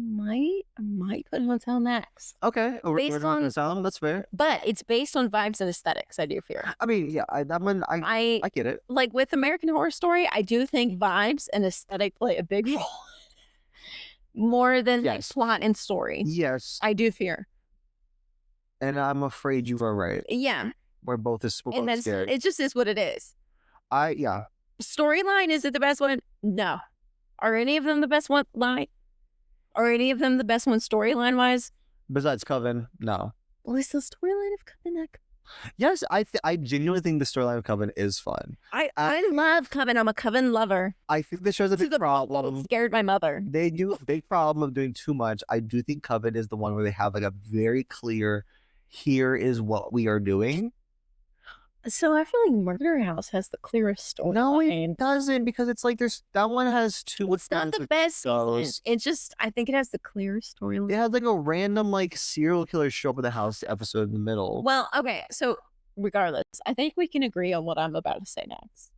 might put Hotel next. Okay, based on Asylum, that's fair. But it's based on vibes and aesthetics. I do fear. I mean, yeah, I get it. With American Horror Story, I do think vibes and aesthetic play a big role. More than plot and story. Yes. I do fear. And I'm afraid you are right. Yeah. We're both scared. It just is what it is. Storyline, is it the best one? No. Are any of them the best one? Are any of them the best one storyline wise? Besides Coven, no. Well, is the storyline of Coven? Yes, I genuinely think the storyline of Coven is fun. I love Coven. I'm a Coven lover. I think the show's a big problem. Scared my mother. They do a big problem of doing too much. I do think Coven is the one where they have a very clear, here is what we are doing. So I feel like Murder House has the clearest story. No, it doesn't, because it's like that one has two. It's not the best season. It just, I think it has the clearest storyline. It has like a random like serial killer show up at the house episode in the middle. Well, okay, so regardless, I think we can agree on what I'm about to say next.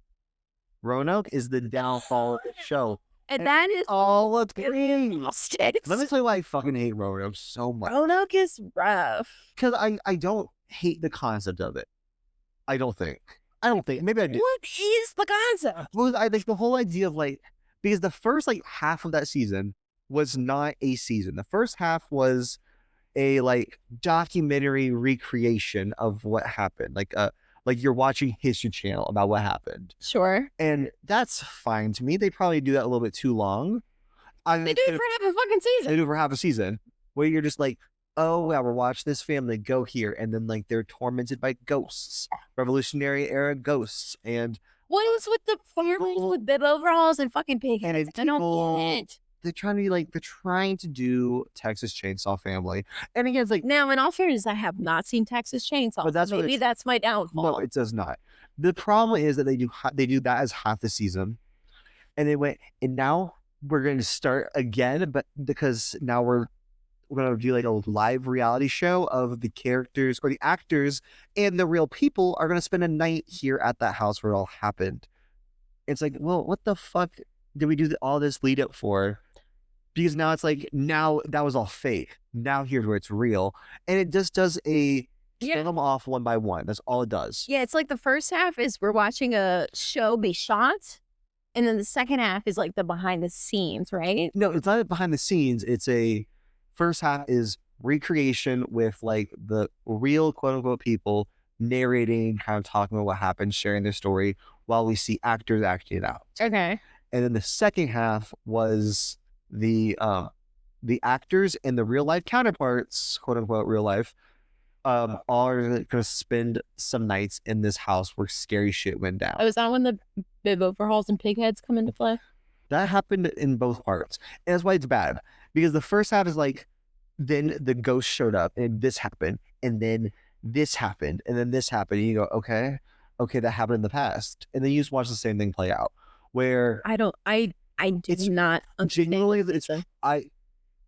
Roanoke is the downfall of the show. And that is all a thing. lost. Let me tell you why I fucking hate Roanoke so much. Roanoke is rough. Because I don't hate the concept of it. I don't think. Maybe I do. What is the concept? Well, I think the whole idea of like, because the first like half of that season was not a season. The first half was a like documentary recreation of what happened. Like you're watching History Channel about what happened. Sure. And that's fine to me. They probably do that a little bit too long. They do it for half a fucking season. They do it for half a season. Where you're just like, oh, yeah, we're watching this family go here. And then like they're tormented by ghosts. Revolutionary era ghosts. And what is with the farmers with bib overalls and fucking pig heads? I don't get it. They're trying to do Texas Chainsaw Family. And again, it's like, now in all fairness, I have not seen Texas Chainsaw. But maybe that's my downfall. No, it does not. The problem is that they do that as half the season. And they went, and now we're going to start again, but because now we're going to do like a live reality show of the characters or the actors and the real people are going to spend a night here at that house where it all happened. It's like, well, what the fuck did we do all this lead up for? Because now it's like, now that was all fake. Now here's where it's real. And it just does kill them off one by one. That's all it does. Yeah, it's like the first half is we're watching a show be shot. And then the second half is like the behind the scenes, right? No, it's not behind the scenes. It's first half is recreation with like the real quote unquote people narrating, kind of talking about what happened, sharing their story while we see actors acting it out. Okay. And then the second half was the actors and the real life counterparts, quote unquote real life, are going to spend some nights in this house where scary shit went down. Oh, is that when the bib overhauls and pig heads come into play? That happened in both parts. And that's why it's bad. Because the first half is like, then the ghost showed up and this happened. And then this happened. And then this happened. And you go, okay, that happened in the past. And then you just watch the same thing play out. Where I do not genuinely, I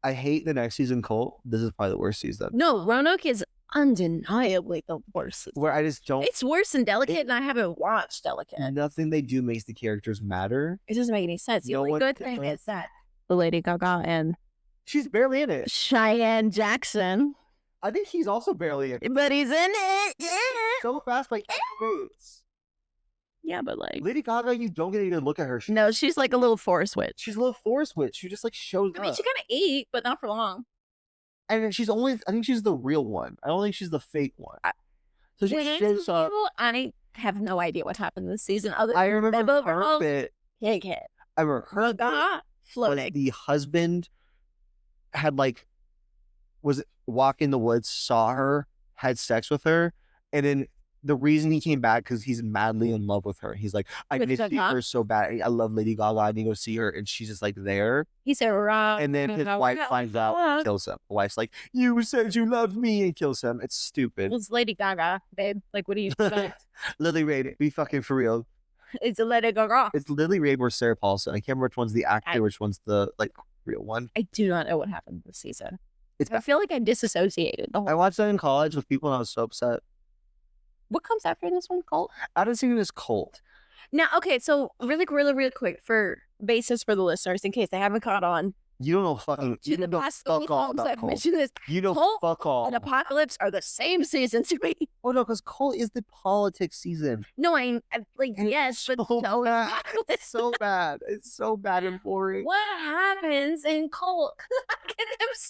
hate the next season, Colt. This is probably the worst season. No, Roanoke is undeniably the worst. Where I just don't. It's worse than Delicate, and I haven't watched Delicate. Nothing they do makes the characters matter. It doesn't make any sense. The only good thing is that the Lady Gaga and she's barely in it. Cheyenne Jackson. I think he's also barely in it. But he's in it. So fast, like 8 minutes. Yeah, but like Lady Gaga, you don't get to even look at her. No, she's like a little force witch. She's a little force witch. She just like shows up. I mean, she kind of ate, but not for long. And I think she's the real one. I don't think she's the fake one. So she shows up. I have no idea what happened this season. I remember her bit. Pig head. I remember her floating. The husband had like, was walking the woods, saw her, had sex with her, and then the reason he came back because he's madly in love with her. He's like, I need to see her so bad. I love Lady Gaga. I need to go see her, and she's just like there. He's a rock. And then his wife finds out, and kills him. The wife's like, "You said you loved me," and kills him. It's stupid. Well, it's Lady Gaga, babe. Like, what do you expect? Lily Rabe, be fucking for real. It's a Lady Gaga. It's Lily Rabe or Sarah Paulson. I can't remember which one's the actor, which one's the like real one. I do not know what happened this season. I feel like I disassociated. I watched that in college with people, and I was so upset. What comes after this one, Colt? I didn't see this Colt. Now, okay, so really quick for basis for the listeners in case they haven't caught on. You don't know fucking. You know fuck all about Colt. This. You know Colt fuck all. and Apocalypse are the same season to me. Oh no, because Colt is the politics season. No, I like and yes, but so bad. It's so bad. It's so bad and boring. What happens in Colt?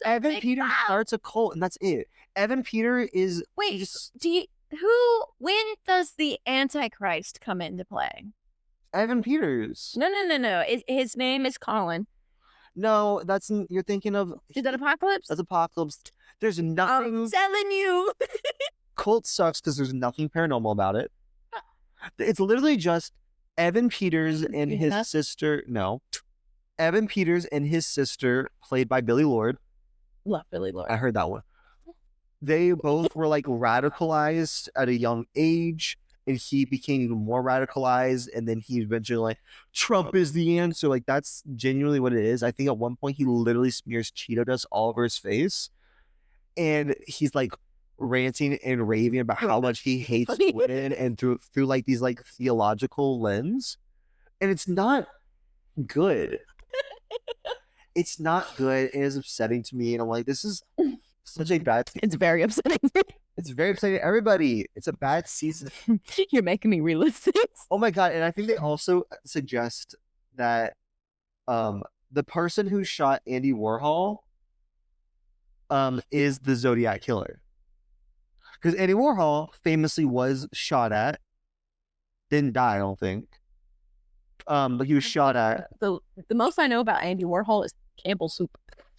Evan Peters starts a cult, and that's it. Evan Peters is when does the Antichrist come into play? Evan Peters. No. His name is Colin. No, you're thinking of. Is that Apocalypse? That's Apocalypse. There's nothing. I'm telling you. Cult sucks because there's nothing paranormal about it. It's literally just Evan Peters and his sister. No. Evan Peters and his sister, played by Billy Lord. Love Billy Lord. I heard that one. They both were like radicalized at a young age, and he became even more radicalized. And then he eventually like, Trump is the answer. Like that's genuinely what it is. I think at one point he literally smears Cheeto dust all over his face, and he's like ranting and raving about how much he hates women, and through like these like theological lens, and it's not good. It's not good. It is upsetting to me, and I'm like, this is such a bad. It's very upsetting. It's very upsetting to everybody. It's a bad season. You're making me relive this. Oh my god! And I think they also suggest that the person who shot Andy Warhol is the Zodiac killer, because Andy Warhol famously was shot at, didn't die, I don't think. But he was shot at. The most I know about Andy Warhol is Campbell soup.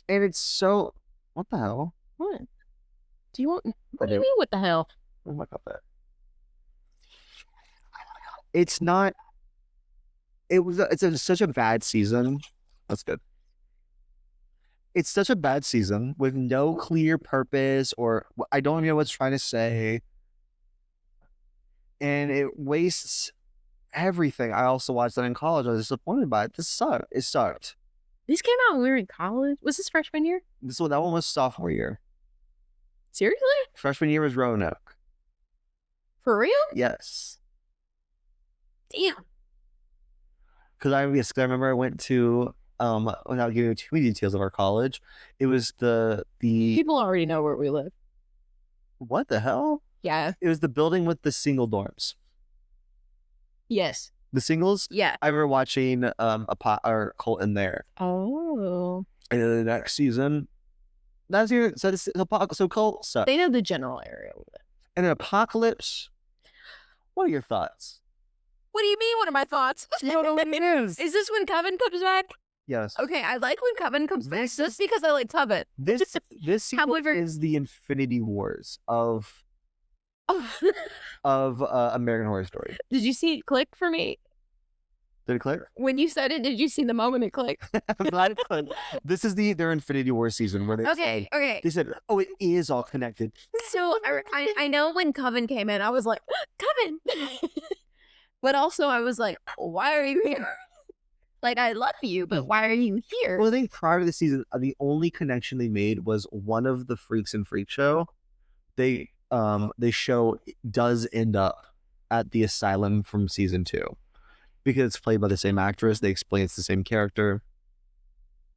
And it's so, what the hell? What? Do you want? What do you mean? What the hell? Oh my god, that. It's not. It's such a bad season. That's good. It's such a bad season with no clear purpose, or I don't even know what's trying to say, and it wastes everything. I also watched that in college. I was disappointed by it. This sucked. It sucked. These came out when we were in college. Was this freshman year? That one was sophomore year. Seriously? Freshman year was Roanoke. For real? Yes. Damn. Because I remember I went to without giving too many details of our college, it was the people already know where we live. What the hell? Yeah. It was the building with the single dorms. Yes. The singles? Yeah. I remember watching or Colton there. Oh. And then the next season, that's your so Colt sucked. They know the general area. And then Apocalypse. What are your thoughts? What do you mean? What are my thoughts? Is this when Coven comes back? Yes. Okay, I like when Coven comes back just because I like Coven. This However, is the Infinity Wars of American Horror Story. Did you see it click for me? Did it click? When you said it, did you see the moment it clicked? This is their Infinity War season where they okay. They said, "Oh, it is all connected." So I know when Coven came in, I was like, Coven, but also I was like, why are you here? Like, I love you, but why are you here? Well, I think prior to the season, the only connection they made was one of the Freaks and Freak Show. They show does end up at the asylum from season 2. Because it's played by the same actress, they explain it's the same character.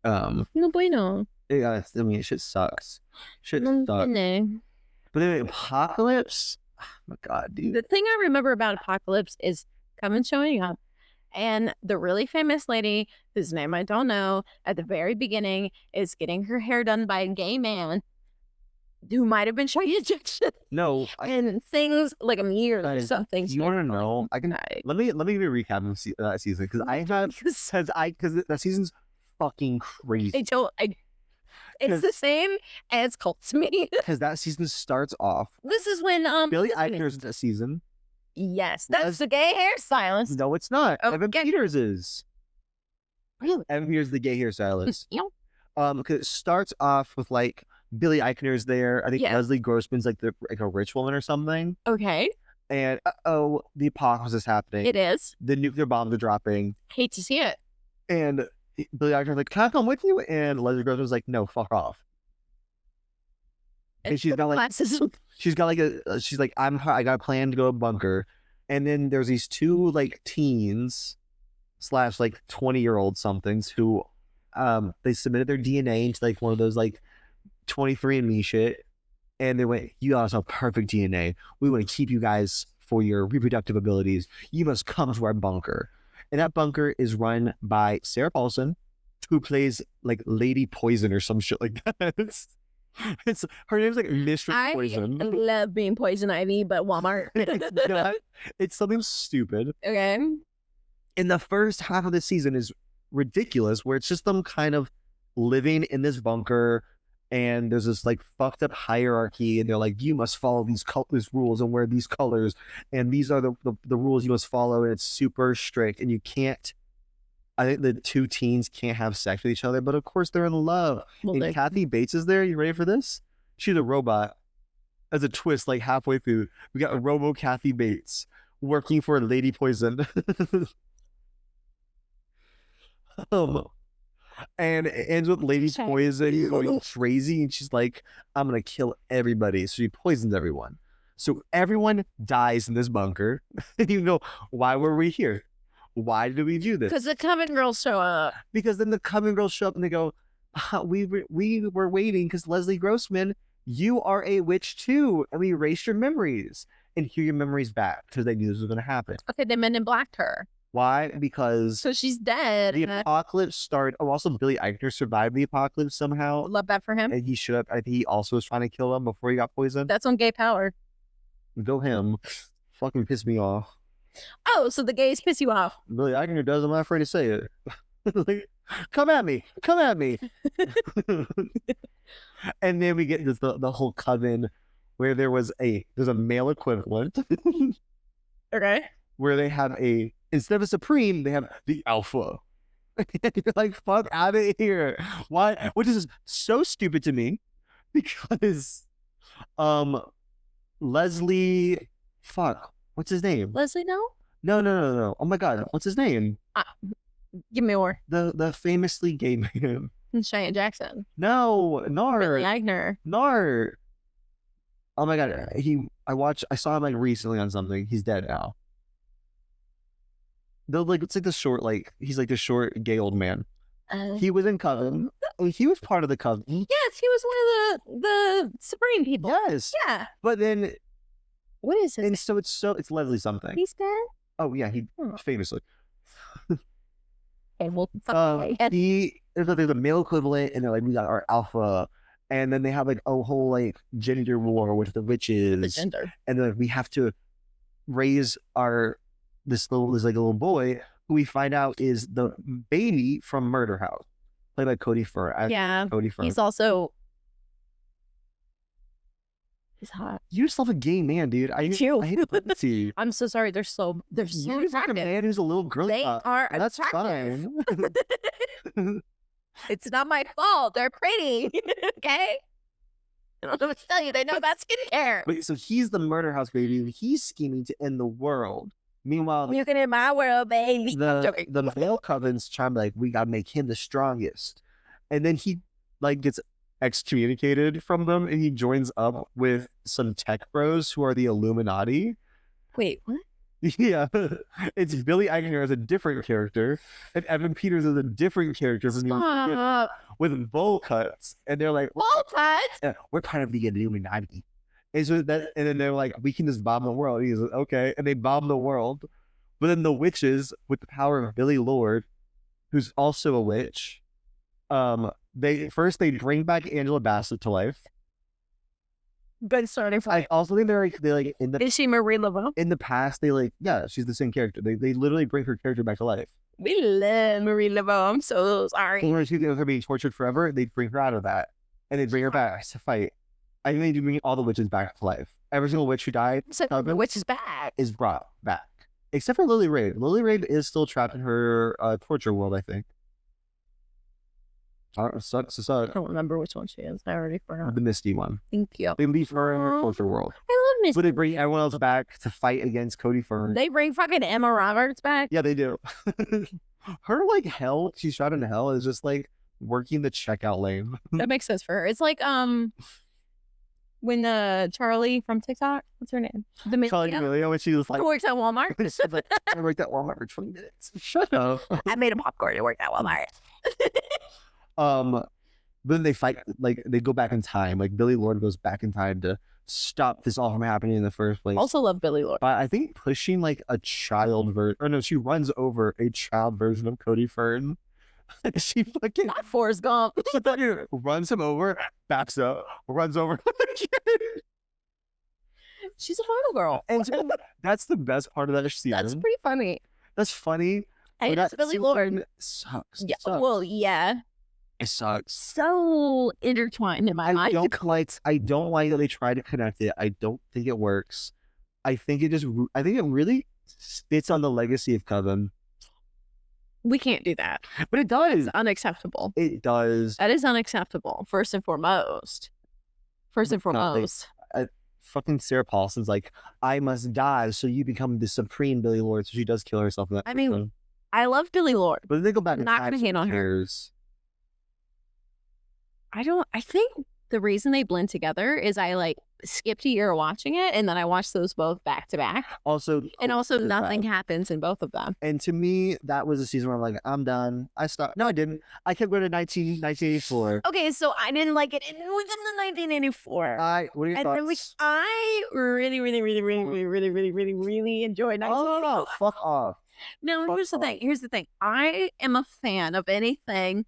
No bueno. Yeah, I mean, shit sucks. Shit sucks. No. But anyway, Apocalypse. Oh my god, dude. The thing I remember about Apocalypse is Coven showing up, and the really famous lady, whose name I don't know, at the very beginning is getting her hair done by a gay man who might have been showing injection. No, and things like a year or something. You want to know? I can. Let me give you a recap of that season because because that season's fucking crazy. It's the same as Cult to me. Because that season starts off. This is when Billy Eichner's in that season. Yes, that's the gay hairstylist. No, it's not. Oh, Evan Peters is. Really? Evan Peters is the gay hairstylist. Yep. Because it starts off with like Billy Eichner's there. I think Leslie Grossman's like a rich woman or something. Okay. And the apocalypse is happening. It is. The nuclear bombs are dropping. Hate to see it. And Billy Eichner's like, "Can I come with you?" And Leslie Grossman's like, "No, fuck off." And she's got like she's like, I got a plan to go to a bunker. And then there's these two like teens / like 20-year-old somethings who they submitted their DNA into like one of those like 23andMe shit, and they went, "You guys have perfect DNA. We want to keep you guys for your reproductive abilities. You must come to our bunker." And that bunker is run by Sarah Paulson, who plays like Lady Poison or some shit like that. It's her name's like Mistress Poison. I love being Poison Ivy, but Walmart. It's something stupid. Okay. And the first half of the season is ridiculous, where it's just them kind of living in this bunker, and there's this like fucked up hierarchy, and they're like, you must follow these rules and wear these colors, and these are the rules you must follow, and it's super strict, and you can't. I think the two teens can't have sex with each other, but of course they're in love. And Kathy Bates is there. You ready for this? She's a robot. as a twist, like halfway through, we got Robo Kathy Bates working for Lady Poison. And it ends with Lady Poison going crazy, and she's like, I'm gonna kill everybody. So she poisons everyone. So everyone dies in this bunker. And you go, why were we here? Why did we do this? Because the Coven girls show up. Because then the Coven girls show up and they go, we were waiting because Leslie Grossman, you are a witch too, and we erased your memories. And here your memories back because they knew this was going to happen. Okay, they Men in Blacked her. Why? Because so she's dead. The apocalypse started. Oh, also Billy Eichner survived the apocalypse somehow. Love that for him. And he should have. I think he also was trying to kill him before he got poisoned. That's on gay power. Go him. Fucking piss me off. Oh, so the gays piss you off. Billy Eichner does. I'm not afraid to say it. Like, come at me. Come at me. And then we get this the whole Coven where there's a male equivalent. Okay. Where they have instead of a Supreme, they have the Alpha. You're like, fuck out of here. Why? Which is so stupid to me because Leslie, fuck, what's his name? Leslie, no? No. Oh my God, what's his name? Give me more. The famously gay man. Cheyenne Jackson. No, Nard. Billy Eichner. Nard. Oh my God, I saw him like recently on something. He's dead now. It's like the short, like he's like the short gay old man. He was in Coven. He was part of the Coven. Yes, he was one of the Supreme people. Yes. Yeah. But then, what is it? And so it's Leslie something. He's dead. Oh yeah, he famously. Okay, well, there's a male equivalent, and they're like, we got our Alpha, and then they have like a whole like gender war with the witches, the gender, and then we have to raise this little boy who we find out is the baby from Murder House, played by Cody Fern. Yeah, Cody Fern. He's hot. You just love a gay man, dude. I hate it. I'm so sorry. They're so attractive. Like a man who's a little girl. They are. That's attractive. fine. It's not my fault. They're pretty. Okay. I don't know what to tell you. They know about skincare. But so he's the Murder House baby. He's scheming to end the world. Meanwhile, you can end my world, baby. The male Coven's trying to like, we gotta make him the strongest, and then he like gets excommunicated from them, and he joins up with some tech bros who are the Illuminati. Wait, what? Yeah, it's Billy Eichner as a different character, and Evan Peters as a different character from with bowl cuts, and they're like, bowl cuts? Yeah, we're part of the Illuminati. And so and then they're like, we can just bomb the world. He's like, okay, and they bomb the world. But then the witches, with the power of Billy Lord, who's also a witch, they bring back Angela Bassett to life. Good starting point. I also think they're like in the. Is she Marie Laveau? In the past, she's the same character. They literally bring her character back to life. We love Marie Laveau. I'm so sorry. When she was being tortured forever, they'd bring her out of that, and they'd bring her back to fight. I think they bring all the witches back to life. Every single witch who died, the witch is back. Is brought back, except for Lily Rave. Lily Rave is still trapped in her torture world, I think. Sucks. I don't remember which one she is. I already forgot. The Misty one. Thank you. They leave her in her torture world. I love Misty. But they bring everyone else back to fight against Cody Fern. They bring fucking Emma Roberts back? Yeah, they do. Her like hell, she's shot in hell, is just like working the checkout lane. That makes sense for her. It's like when Charlie from TikTok, what's her name? Charlie D'Amelio, when she was like, works at Walmart. She's like, I worked at Walmart for 20 minutes. Shut up. I made a popcorn and worked at Walmart. But then they fight, like they go back in time. Like Billy Lord goes back in time to stop this all from happening in the first place. Also love Billy Lord. But I think pushing like a child version, or no, she runs over a child version of Cody Fern. She fucking not Forrest Gump. She fucking runs him over, backs up, runs over. She's a final girl, and so that's the best part of that season. That's pretty funny. That's funny. And that's Billy Lord. Sucks. Yeah. Sucks. Well, yeah. It sucks. So intertwined in my mind. I don't like that they try to connect it. I don't think it works. I think it really spits on the legacy of Coven. We can't do that. But it does. It's unacceptable. It does. That is unacceptable. First and foremost. fucking Sarah Paulson's like, I must die so you become the supreme Billy Lord. So she does kill herself in that. I mean, I love Billy Lord. But then they go back I'm and not gonna hate on her. I think the reason they blend together is I like skipped a year watching it, and then I watched those both back to back. Also, nothing happens in both of them. And to me, that was a season where I'm like, I'm done. I stopped. No, I didn't. I kept going to 1984. Okay, so I didn't like it within the 1984. What are your thoughts? I really enjoyed 1984. Oh, no, fuck off. No, here's the thing. I am a fan of anything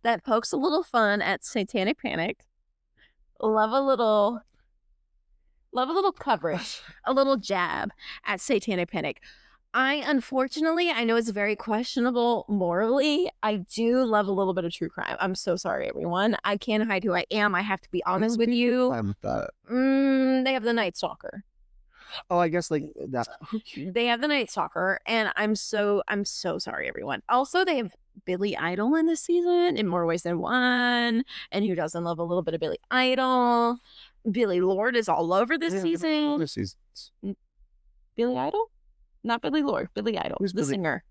that pokes a little fun at Satanic Panic. Love a little coverage, a little jab at Satanic Panic. Unfortunately, I know it's very questionable morally. I do love a little bit of true crime. I'm so sorry, everyone. I can't hide who I am. I have to be honest with you. I'm with that. They have the Night Stalker. Oh, I guess like that. They have the Night Stalker, and I'm so sorry, everyone. Also, they have Billy Idol in this season in more ways than one. And who doesn't love a little bit of Billy Idol? Billy Lord is all over this season. Other seasons. Billy Idol? Not Billy Lord. Billy Idol. Who's the Billy? Singer.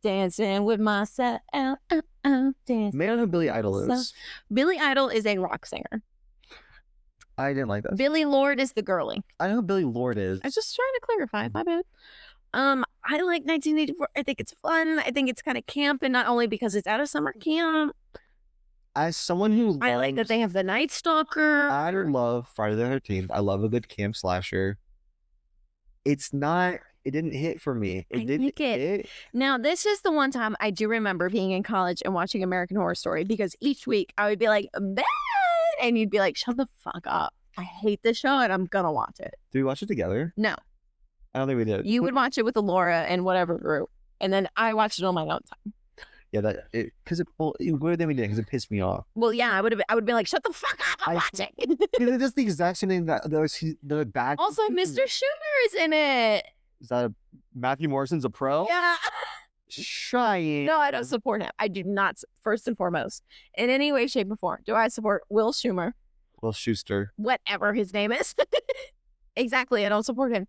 Dancing with myself. Dancing. May I know who Billy Idol is? Billy Idol is a rock singer. I didn't like that. Billy Lord is the girly. I know who Billy Lord is. I was just trying to clarify. My bad. I like 1984. I think it's fun. I think it's kind of camp, and not only because it's out of summer camp. As someone who I like that they have the Night Stalker. I love Friday the 13th. I love a good camp slasher. It's not. It didn't hit for me. It didn't hit. Now, this is the one time I do remember being in college and watching American Horror Story, because each week I would be like, "Bad," and you'd be like, "Shut the fuck up. I hate this show and I'm gonna watch it." Did we watch it together? No. I don't think we did. You would watch it with Laura and whatever group, and then I watched it on my own time. Yeah, because what then we did because it pissed me off. Well, yeah, I would be like, "Shut the fuck up, I'm watching." It does the exact same thing that the back. Also, Mr. Schumer is in it. Is that Matthew Morrison's a pro? Yeah. Shy. No, I don't support him. I do not. First and foremost, in any way, shape, or form, do I support Will Schumer? Will Schuster. Whatever his name is. Exactly. I don't support him.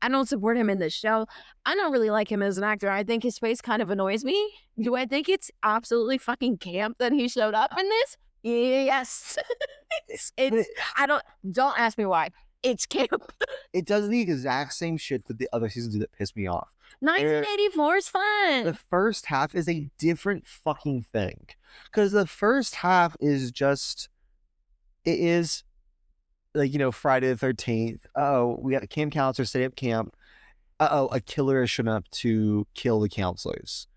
I don't support him in this show. I don't really like him as an actor. I think his face kind of annoys me. Do I think it's absolutely fucking camp that he showed up in this? Yes. Don't ask me why. It's camp. It does the exact same shit that the other seasons do that piss me off. 1984 is fun. The first half is a different fucking thing. Because the first half is just, it is like, Friday the 13th. Oh, we got camp counselors setting up camp. A killer is showing up to kill the counselors.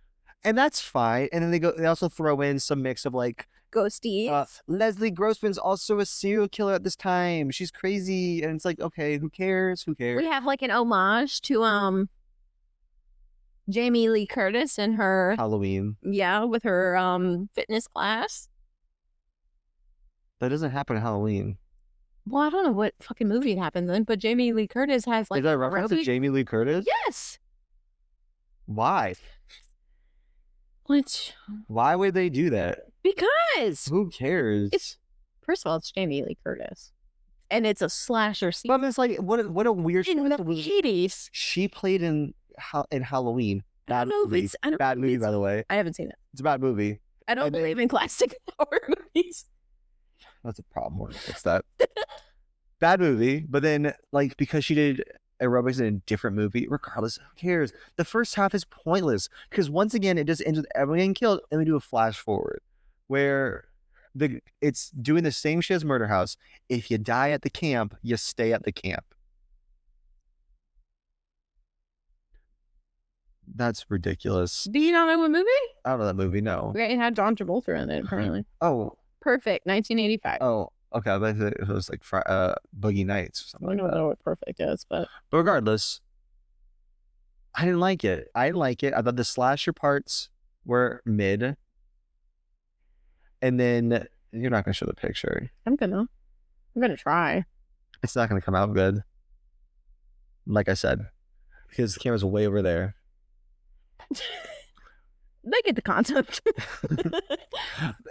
And that's fine. And then they also throw in some mix of like, Ghosties. Leslie Grossman's also a serial killer at this time. She's crazy. And it's like, okay, who cares? We have like an homage to Jamie Lee Curtis and her Halloween. Yeah, with her fitness class. That doesn't happen in Halloween. Well, I don't know what fucking movie it happens in, but Jamie Lee Curtis has like. Is that a reference to Jamie Lee Curtis? Yes. Why? Why would they do that? Because who cares? First of all, it's Jamie Lee Curtis, and it's a slasher scene. But it's like what a weird in the 80s. She played in Halloween. Bad movie. Bad movie, by the way. I haven't seen it. It's a bad movie. I don't believe in classic horror movies. That's a problem. It's that bad movie. But then, like, because she did aerobics in a different movie, regardless, who cares? The first half is pointless because once again, it just ends with everyone getting killed, and we do a flash forward where it's doing the same shit as Murder House. If you die at the camp, you stay at the camp. That's ridiculous. Do you not know what movie? I don't know that movie. No. It had John Travolta in it, apparently. Oh. Perfect. 1985. Oh, okay. I bet it was like Boogie Nights or something. I don't know what Perfect is, but regardless, I didn't like it. I thought the slasher parts were mid. And then you're not gonna show the picture. I'm gonna try. It's not gonna come out good. Like I said, because the camera's way over there. They get the concept.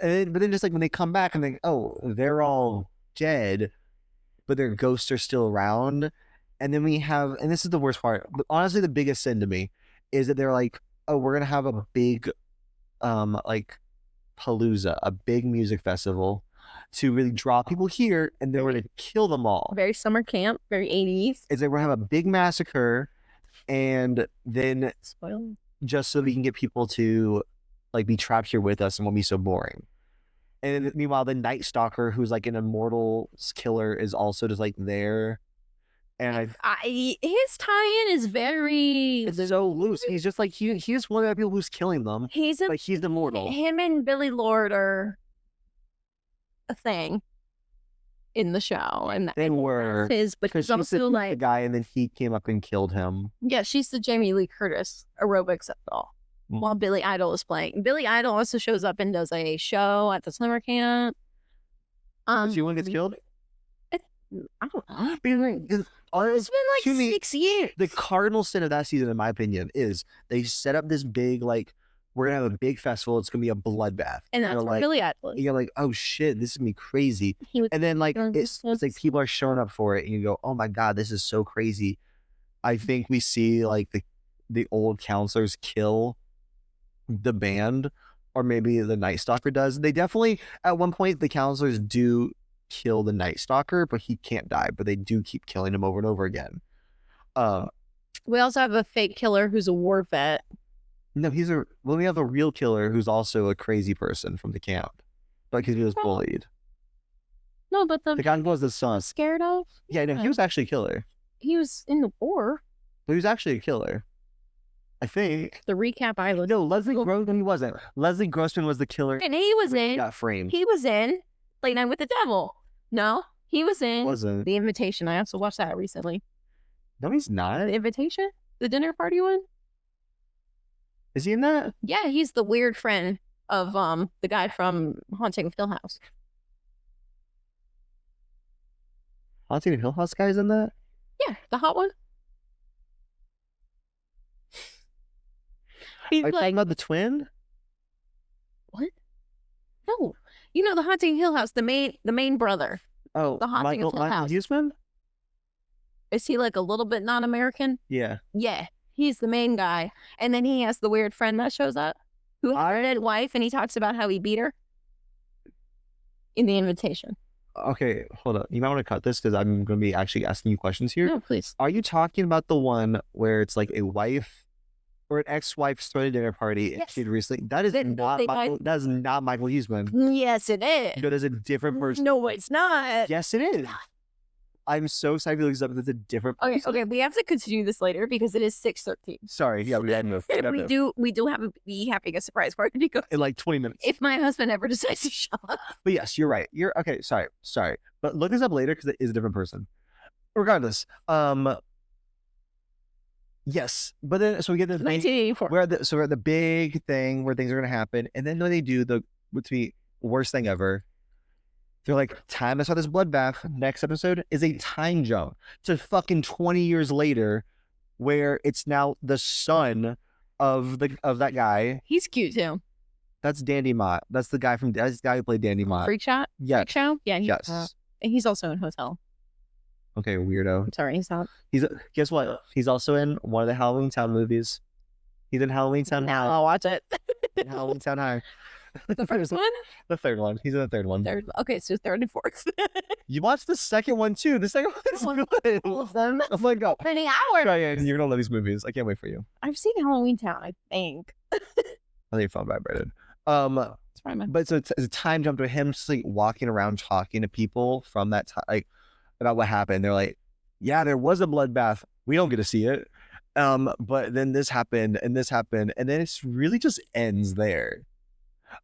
But then just like when they come back and they're all dead, but their ghosts are still around. And then we have, and this is the worst part, but honestly, the biggest sin to me is that they're like, oh, we're gonna have a big, like palooza, a big music festival to really draw people here, and then we're gonna kill them all. Very summer camp, very 80s. It's like we're gonna have a big massacre, and then Spoiler. just so we can get people to like be trapped here with us and won't be so boring. And meanwhile, the Night Stalker, who's like an immortal killer, is also just like there. And his tie-in is very. it's so loose. He's just like he's one of the people who's killing them. He's immortal. Him and Billy Lord are a thing in the show, and They were his, but he's also like the guy, and then he came up and killed him. Yeah, she's the Jamie Lee Curtis aerobics of it all. While Billy Idol is playing. Billy Idol also shows up and does a show at the summer camp. She one gets killed. I don't know. Because It's been like 6 years. The cardinal sin of that season, in my opinion, is they set up this big, like, we're gonna have a big festival. It's gonna be a bloodbath, And that's like, Billy Idol is. you're like, oh shit, this is gonna be crazy. He And then like it's was- like people are showing up for it, and you go, oh my god, this is so crazy. I think we see like the old counselors kill the band, or maybe the Night Stalker does. They definitely at one point the counselors do kill the Night Stalker, but he can't die. But they do keep killing him over and over again. We also have a fake killer who's a war vet. No, we have a real killer who's also a crazy person from the camp, but because he was bullied. No, but The guy who was the son. scared of. Yeah, no, he was actually a killer. He was in the war. But he was actually a killer. I think. The recap I looked. No, Leslie Grossman, he wasn't. Leslie Grossman was the killer. And he was He in. got framed. He was in Late Night with the Devil. No, he was in Wasn't. The Invitation. I also watched that recently. No, he's not. The Invitation, the dinner party one. Is he in that? Yeah, he's the weird friend of the guy from Haunting of Hill House. Haunting of Hill House guy's in that? Yeah, the hot one. He's Are you like, talking about the twin? what? No, you know the Haunting of Hill House. The main brother. Oh, The Haunting of Hill House. Huseman? Is he like a little bit non-American? Yeah. Yeah, he's the main guy. And then he has the weird friend that shows up who has a dead wife, and he talks about how he beat her in The Invitation. Okay, hold up. You might want to cut this because I'm going to be actually asking you questions here. No, please. Are you talking about the one where it's like a wife or an ex-wife's throwing a dinner party and Yes. she'd recently? That is not Michael. That is not Michael Huseman. Yes, it is. No, there's a different person. No, it's not. Yes, it is. I'm so excited to look this up. It's a different Okay, person. okay, we have to continue this later because it is 6:13. Sorry. Yeah, we had enough. We do have a Be Having a surprise party to go In like 20 minutes. if my husband ever decides to show up. But yes, you're right. You're okay. Sorry. But look this up later because it is a different person. Regardless, yes. But then so we get the 1984. we're at the big thing where things are gonna happen, and then when they do what's the worst thing ever, they're like, time to start this bloodbath. Next episode is a time jump to fucking 20 years later, where it's now the son of that guy. He's cute too. That's Dandy Mott. That's the guy who played Dandy Mott. Freak Shot? Yes. Freak Show? Yeah, Yes. he's also in Hotel. Okay, weirdo. I'm sorry, he's not. Guess what? He's also in one of the Halloween Town movies. He's in Halloween Town Now High. I'll watch it. In Halloween Town High. The first one? The third one. He's in the third one. Third. Okay, so third and fourth. You watched the second one too. The second one's good. All of them. Oh my god. Many hours. Ryan, you're gonna love these movies. I can't wait for you. I've seen Halloween Town, I think. I think your phone vibrated. It's probably my But so it's a time jump to him just like walking around talking to people from that time, like about what happened. They're like, yeah, there was a bloodbath. We don't get to see it. But then this happened, and then it's really just ends there.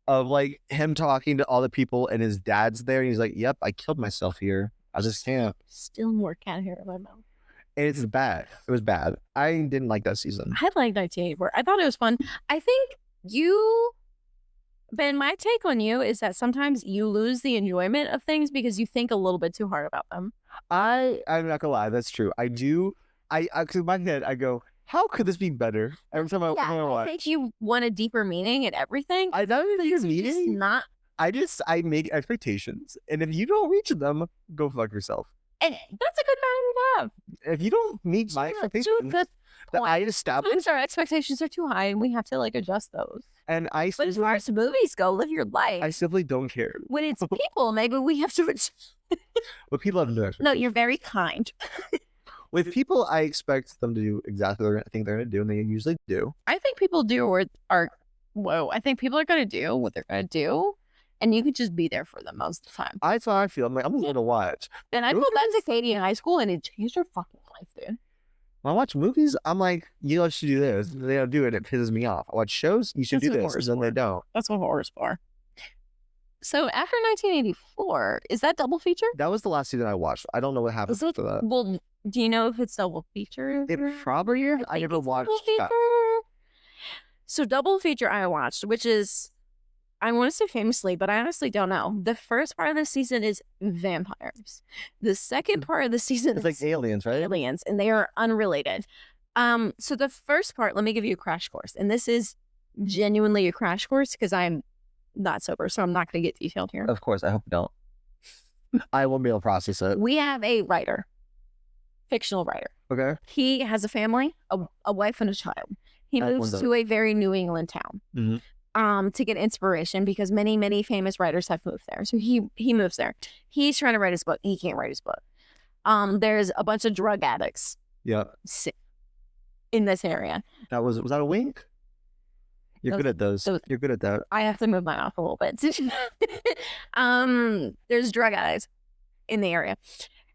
Of like him talking to all the people, and his dad's there, and he's like, yep, I killed myself here. I just can't. still more cat hair in my mouth. And it's bad. It was bad. I didn't like that season. I like 1984. I thought it was fun. I think Ben, my take on you is that sometimes you lose the enjoyment of things because you think a little bit too hard about them. I'm not gonna lie, that's true. I do. Cause in my head, I go, how could this be better? Every time I I watch. think you want a deeper meaning in everything. I don't think it's It's meaning. not. I make expectations, and if you don't reach them, go fuck yourself. And that's a good boundary to have. If you don't meet my expectations, Good that I point. established, Sometimes our expectations are too high, and we have to like adjust those. and I But as far as movies go, live your life. simply don't care. When it's people, maybe we have to adjust. But people have no expectations. No, you're very kind. With people, I expect them to do exactly what I think they're going to do, and they usually do. I think people do or are. Whoa! I think people are going to do what they're going to do, and you could just be there for them most of the time. That's how I feel. I'm like, I'm going to watch. And I told that to Katie in high school, and it changed her fucking life, dude. When I watch movies, I'm like, you should do this. They don't do it. It pisses me off. I watch shows, you should That's do what this. horror's And then for. they don't. That's what horror's for. So after 1984, is that double feature? That was the last season I watched. I don't know what happened Is it? after that. Well, do you know if it's double feature? It probably is. I think never it's watched double that. feature. So double feature I watched, which is, I want to say famously, but I honestly don't know. The first part of the season is vampires. The second part of the season It's like is aliens, right? aliens, and they are unrelated. So the first part, let me give you a crash course, and this is genuinely a crash course because I'm not sober, so I'm not going to get detailed here. Of course, I hope you don't. I won't be able to process it. We have a writer, fictional writer. Okay. He has a family, a wife and a child. He That's moves one to a very New England town to get inspiration because many, many famous writers have moved there. So he moves there. He's trying to write his book. He can't write his book. There's a bunch of drug addicts Yeah. in this area. Was that a wink? You're good at those. You're good at that. I have to move my mouth a little bit. There's drug addicts in the area.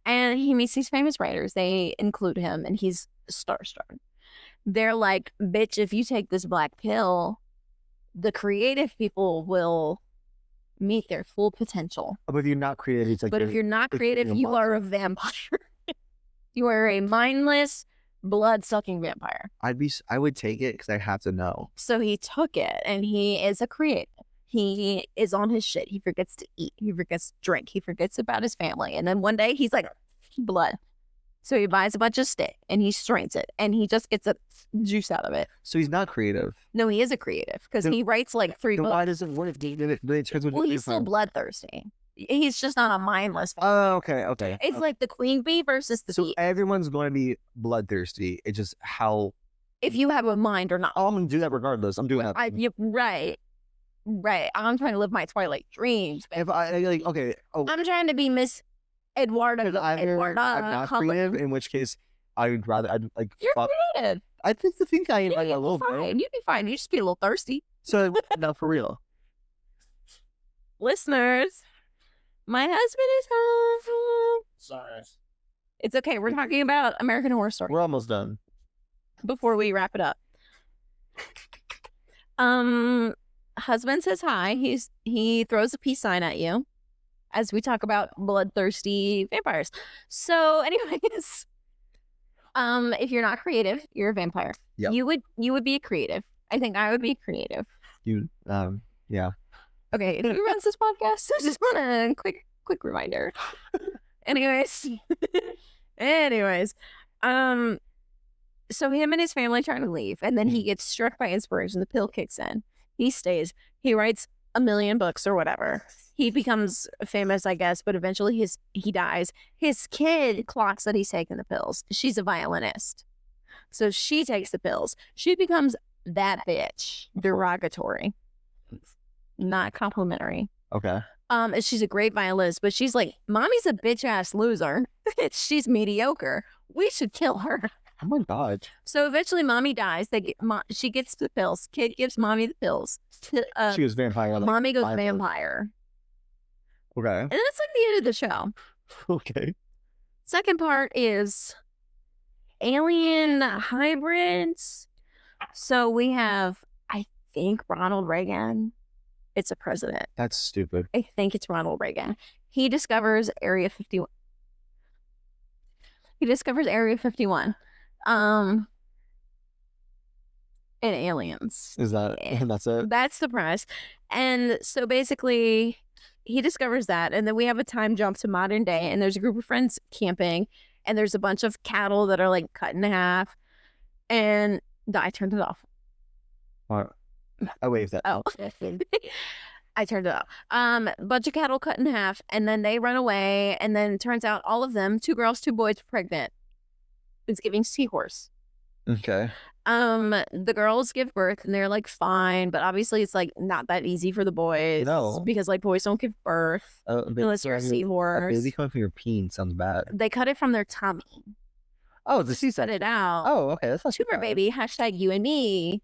And he meets these famous writers. They include him, and he's starstruck. They're like, bitch, if you take this black pill, the creative people will meet their full potential. But if you're not creative, it's like. But if you're not creative, you're a you monster. are a vampire. You are a mindless, blood-sucking vampire. I would take it because I have to know. So he took it, and he is a creative. He is on his shit. He forgets to eat. He forgets to drink. He forgets about his family. And then one day he's like, blood. So he buys a bunch of stick and he strains it and he just gets a juice out of it. So he's not creative. No, he is a creative because Then- he writes like 3 Then books. why does it work? Well, he's still bloodthirsty. He's just not a mindless. Oh, okay. It's like the queen bee versus the So bee. everyone's going to be bloodthirsty. It's just how. If you have a mind or not. Oh, I'm going to do that regardless. I'm doing that. Right. I'm trying to live my Twilight dreams. If I like, okay. Oh, I'm trying to be Miss Eduarda. I'm not creative. In which case, I'd rather. I'd like. You're fuck. creative. I think I am Yeah, like a you'd little be fine. bit. You'd be fine. You just be a little thirsty. So no, for real. Listeners, my husband is home. Sorry. It's okay. We're talking about American Horror Story We're almost done. before we wrap it up. Husband says hi. He throws a peace sign at you as we talk about bloodthirsty vampires. So, anyways, if you're not creative, you're a vampire. Yep. You would be a creative. I think I would be creative. Yeah. Okay, who runs this podcast? I just want a quick reminder. Anyways, so him and his family trying to leave, and then he gets struck by inspiration. The pill kicks in. He stays. He writes 1 million books or whatever. He becomes famous, I guess, but eventually he dies. His kid clocks that he's taking the pills. She's a violinist, so she takes the pills. She becomes that bitch. Derogatory, not complimentary. Okay. She's a great violinist, but she's like, mommy's a bitch ass loser. She's mediocre. We should kill her. Oh my god. So eventually, mommy dies. She gets the pills. Kid gives mommy the pills. She was vampire. Like, Mommy goes vampire. vampire, Okay. and that's like the end of the show. Okay. Second part is alien hybrids. So we have, I think, Ronald Reagan. It's a president. That's stupid. I think it's Ronald Reagan. He discovers Area 51. And aliens. Is that? That's it. That's the premise. And so basically, he discovers that, and then we have a time jump to modern day, and there's a group of friends camping, and there's a bunch of cattle that are like cut in half, and I turned it off. All right. I waved that. Oh. I turned it off. Bunch of cattle cut in half, and then they run away, and then it turns out all of them, 2 girls, 2 boys, pregnant. It's giving seahorse. Okay. The girls give birth and they're like fine, but obviously it's like not that easy for the boys. No. Because like boys don't give birth unless you're a A seahorse. baby coming from your peen sounds bad. They cut it from their tummy. Oh, the Cut C-section. it out. Oh, okay. That's not too Tumor bad. baby. Hashtag you and me.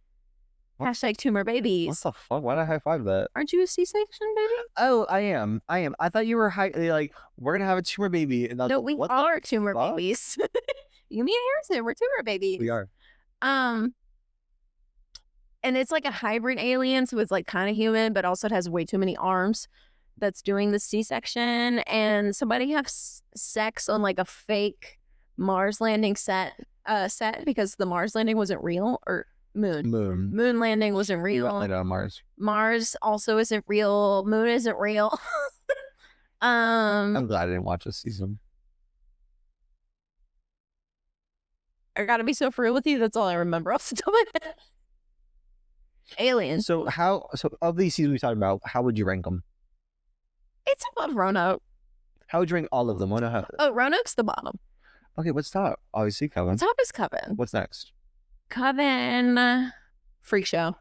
What? Hashtag tumor babies. What the fuck? Why did I high five that? Aren't you a C-section baby? Oh, I am. I thought you were like, we're gonna have a tumor baby. And I was No, like, we what are the tumor fuck? babies. You, me, and Harrison, we're tumor babies. We are. And it's like a hybrid alien, so it's like kind of human, but also it has way too many arms. That's doing the C-section, and somebody has sex on like a fake Mars landing set because the Mars landing wasn't real, or moon landing wasn't We real. went on Mars. Mars also isn't real. Moon isn't real. I'm glad I didn't watch this season. I gotta be so for real with you. That's all I remember off the top of my head. Aliens. So of these seasons we talked about, how would you rank them? It's above Roanoke. How would you rank all of them? Oh, Roanoke's the bottom. Okay, what's top? Obviously, Coven. Top is Coven. What's next? Coven, Freak Show,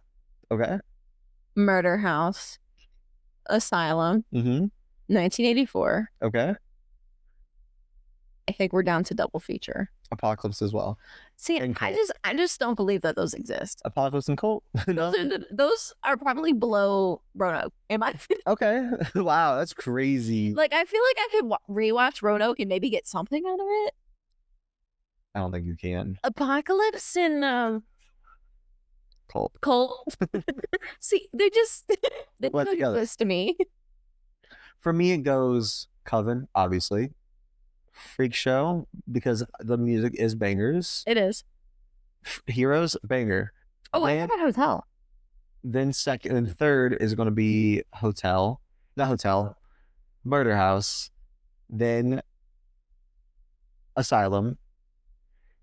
Okay. Murder House, Asylum, 1984. Okay. I think we're down to double feature. Apocalypse as well. See, And I Cult. just don't believe that those exist. Apocalypse and Cult. No. Those are probably below Roanoke. In my opinion. Okay. Wow, that's crazy. Like, I feel like I could rewatch Roanoke and maybe get something out of it. I don't think you can. Apocalypse and Cult. See, they just they What don't together? exist to me. For me, it goes Coven, obviously. Freak Show, because the music is bangers. It is. Heroes, banger. Oh, I Then- forgot Hotel. Then second and third is going to be Murder House, then Asylum.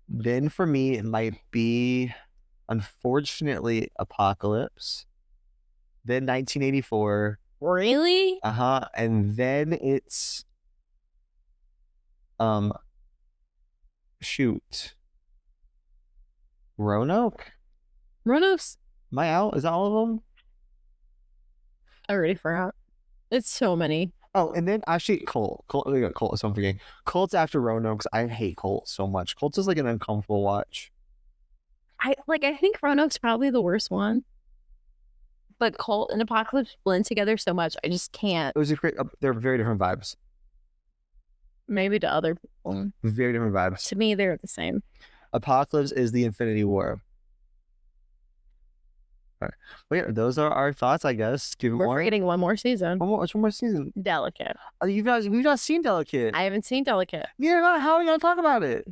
Then for me, it might be, unfortunately, Apocalypse. Then 1984. Really? And then it's Roanoke? Roanoke's. Am I out? Is that all of them? I already forgot. It's so many. Oh, and then actually Colt. We got Colt, so I'm forgetting. Colt's after Roanoke, 'cause I hate Colt so much. Colt's is like an uncomfortable watch. I think Roanoke's probably the worst one. But Colt and Apocalypse blend together so much, I just can't. It was a great, they're very different vibes. Maybe to other people. Very different vibes. To me, they're the same. Apocalypse is the Infinity War. All right. Well, yeah, those are our thoughts, I guess. Give We're more. forgetting one more season. What's one more season? Delicate. Oh, we've not seen Delicate. I haven't seen Delicate. You're not. How are we gonna talk about it?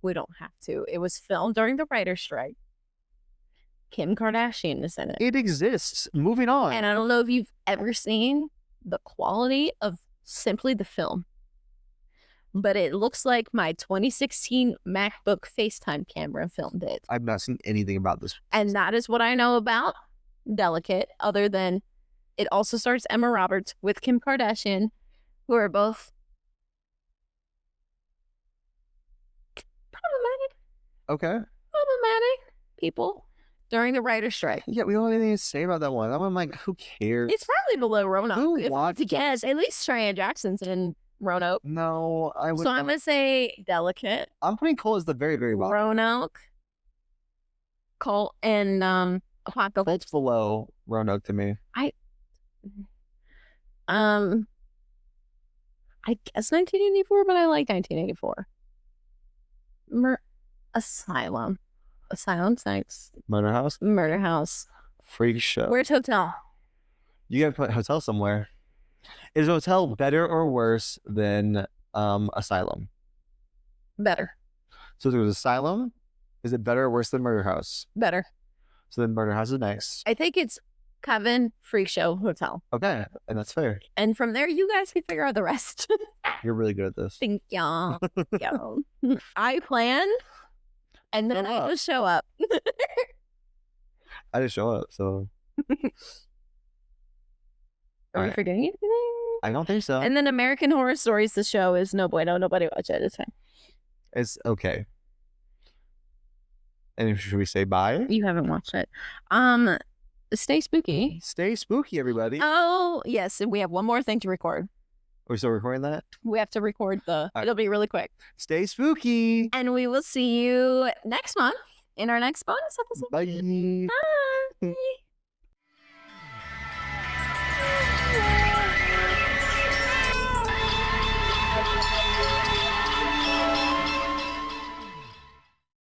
We don't have to. It was filmed during the writer's strike. Kim Kardashian is in it. It exists. Moving on. And I don't know if you've ever seen the quality of simply the film, but it looks like my 2016 MacBook FaceTime camera filmed it. I've not seen anything about this. And that is what I know about Delicate, other than it also stars Emma Roberts with Kim Kardashian, who are both problematic people during the writer's strike. Yeah, we don't have anything to say about that one. I'm like, who cares? It's probably below Roanoke. Who If I had to guess, at least Cheyenne Jackson's in Roanoke. No, I would. So I'm gonna say Delicate, I'm putting Cole as the very, very bottom. Roanoke, Colt, and Apocalypse. Colt's below Roanoke to me. I guess 1984, but I like 1984. Asylum's next. Murder House, Murder House. Freak Show. Where's Hotel? You gotta put Hotel somewhere. Is Hotel better or worse than Asylum? Better. So there was Asylum. Is it better or worse than Murder House? Better. So then Murder House is next. I think it's Coven, Freak Show, Hotel. Okay, and that's fair. And from there, you guys can figure out the rest. You're really good at this. Thank y'all. I plan, and then I just show up. I just show up, so Are we Alright. forgetting anything? I don't think so. And then American Horror Stories, the show, is no bueno. Nobody watch it. It's fine. It's okay. And should we say bye? You haven't watched it. Stay spooky. Stay spooky, everybody. Oh, yes. And we have one more thing to record. Are we still recording that? We have to record right. It'll be really quick. Stay spooky. And we will see you next month in our next bonus episode. Bye. Bye.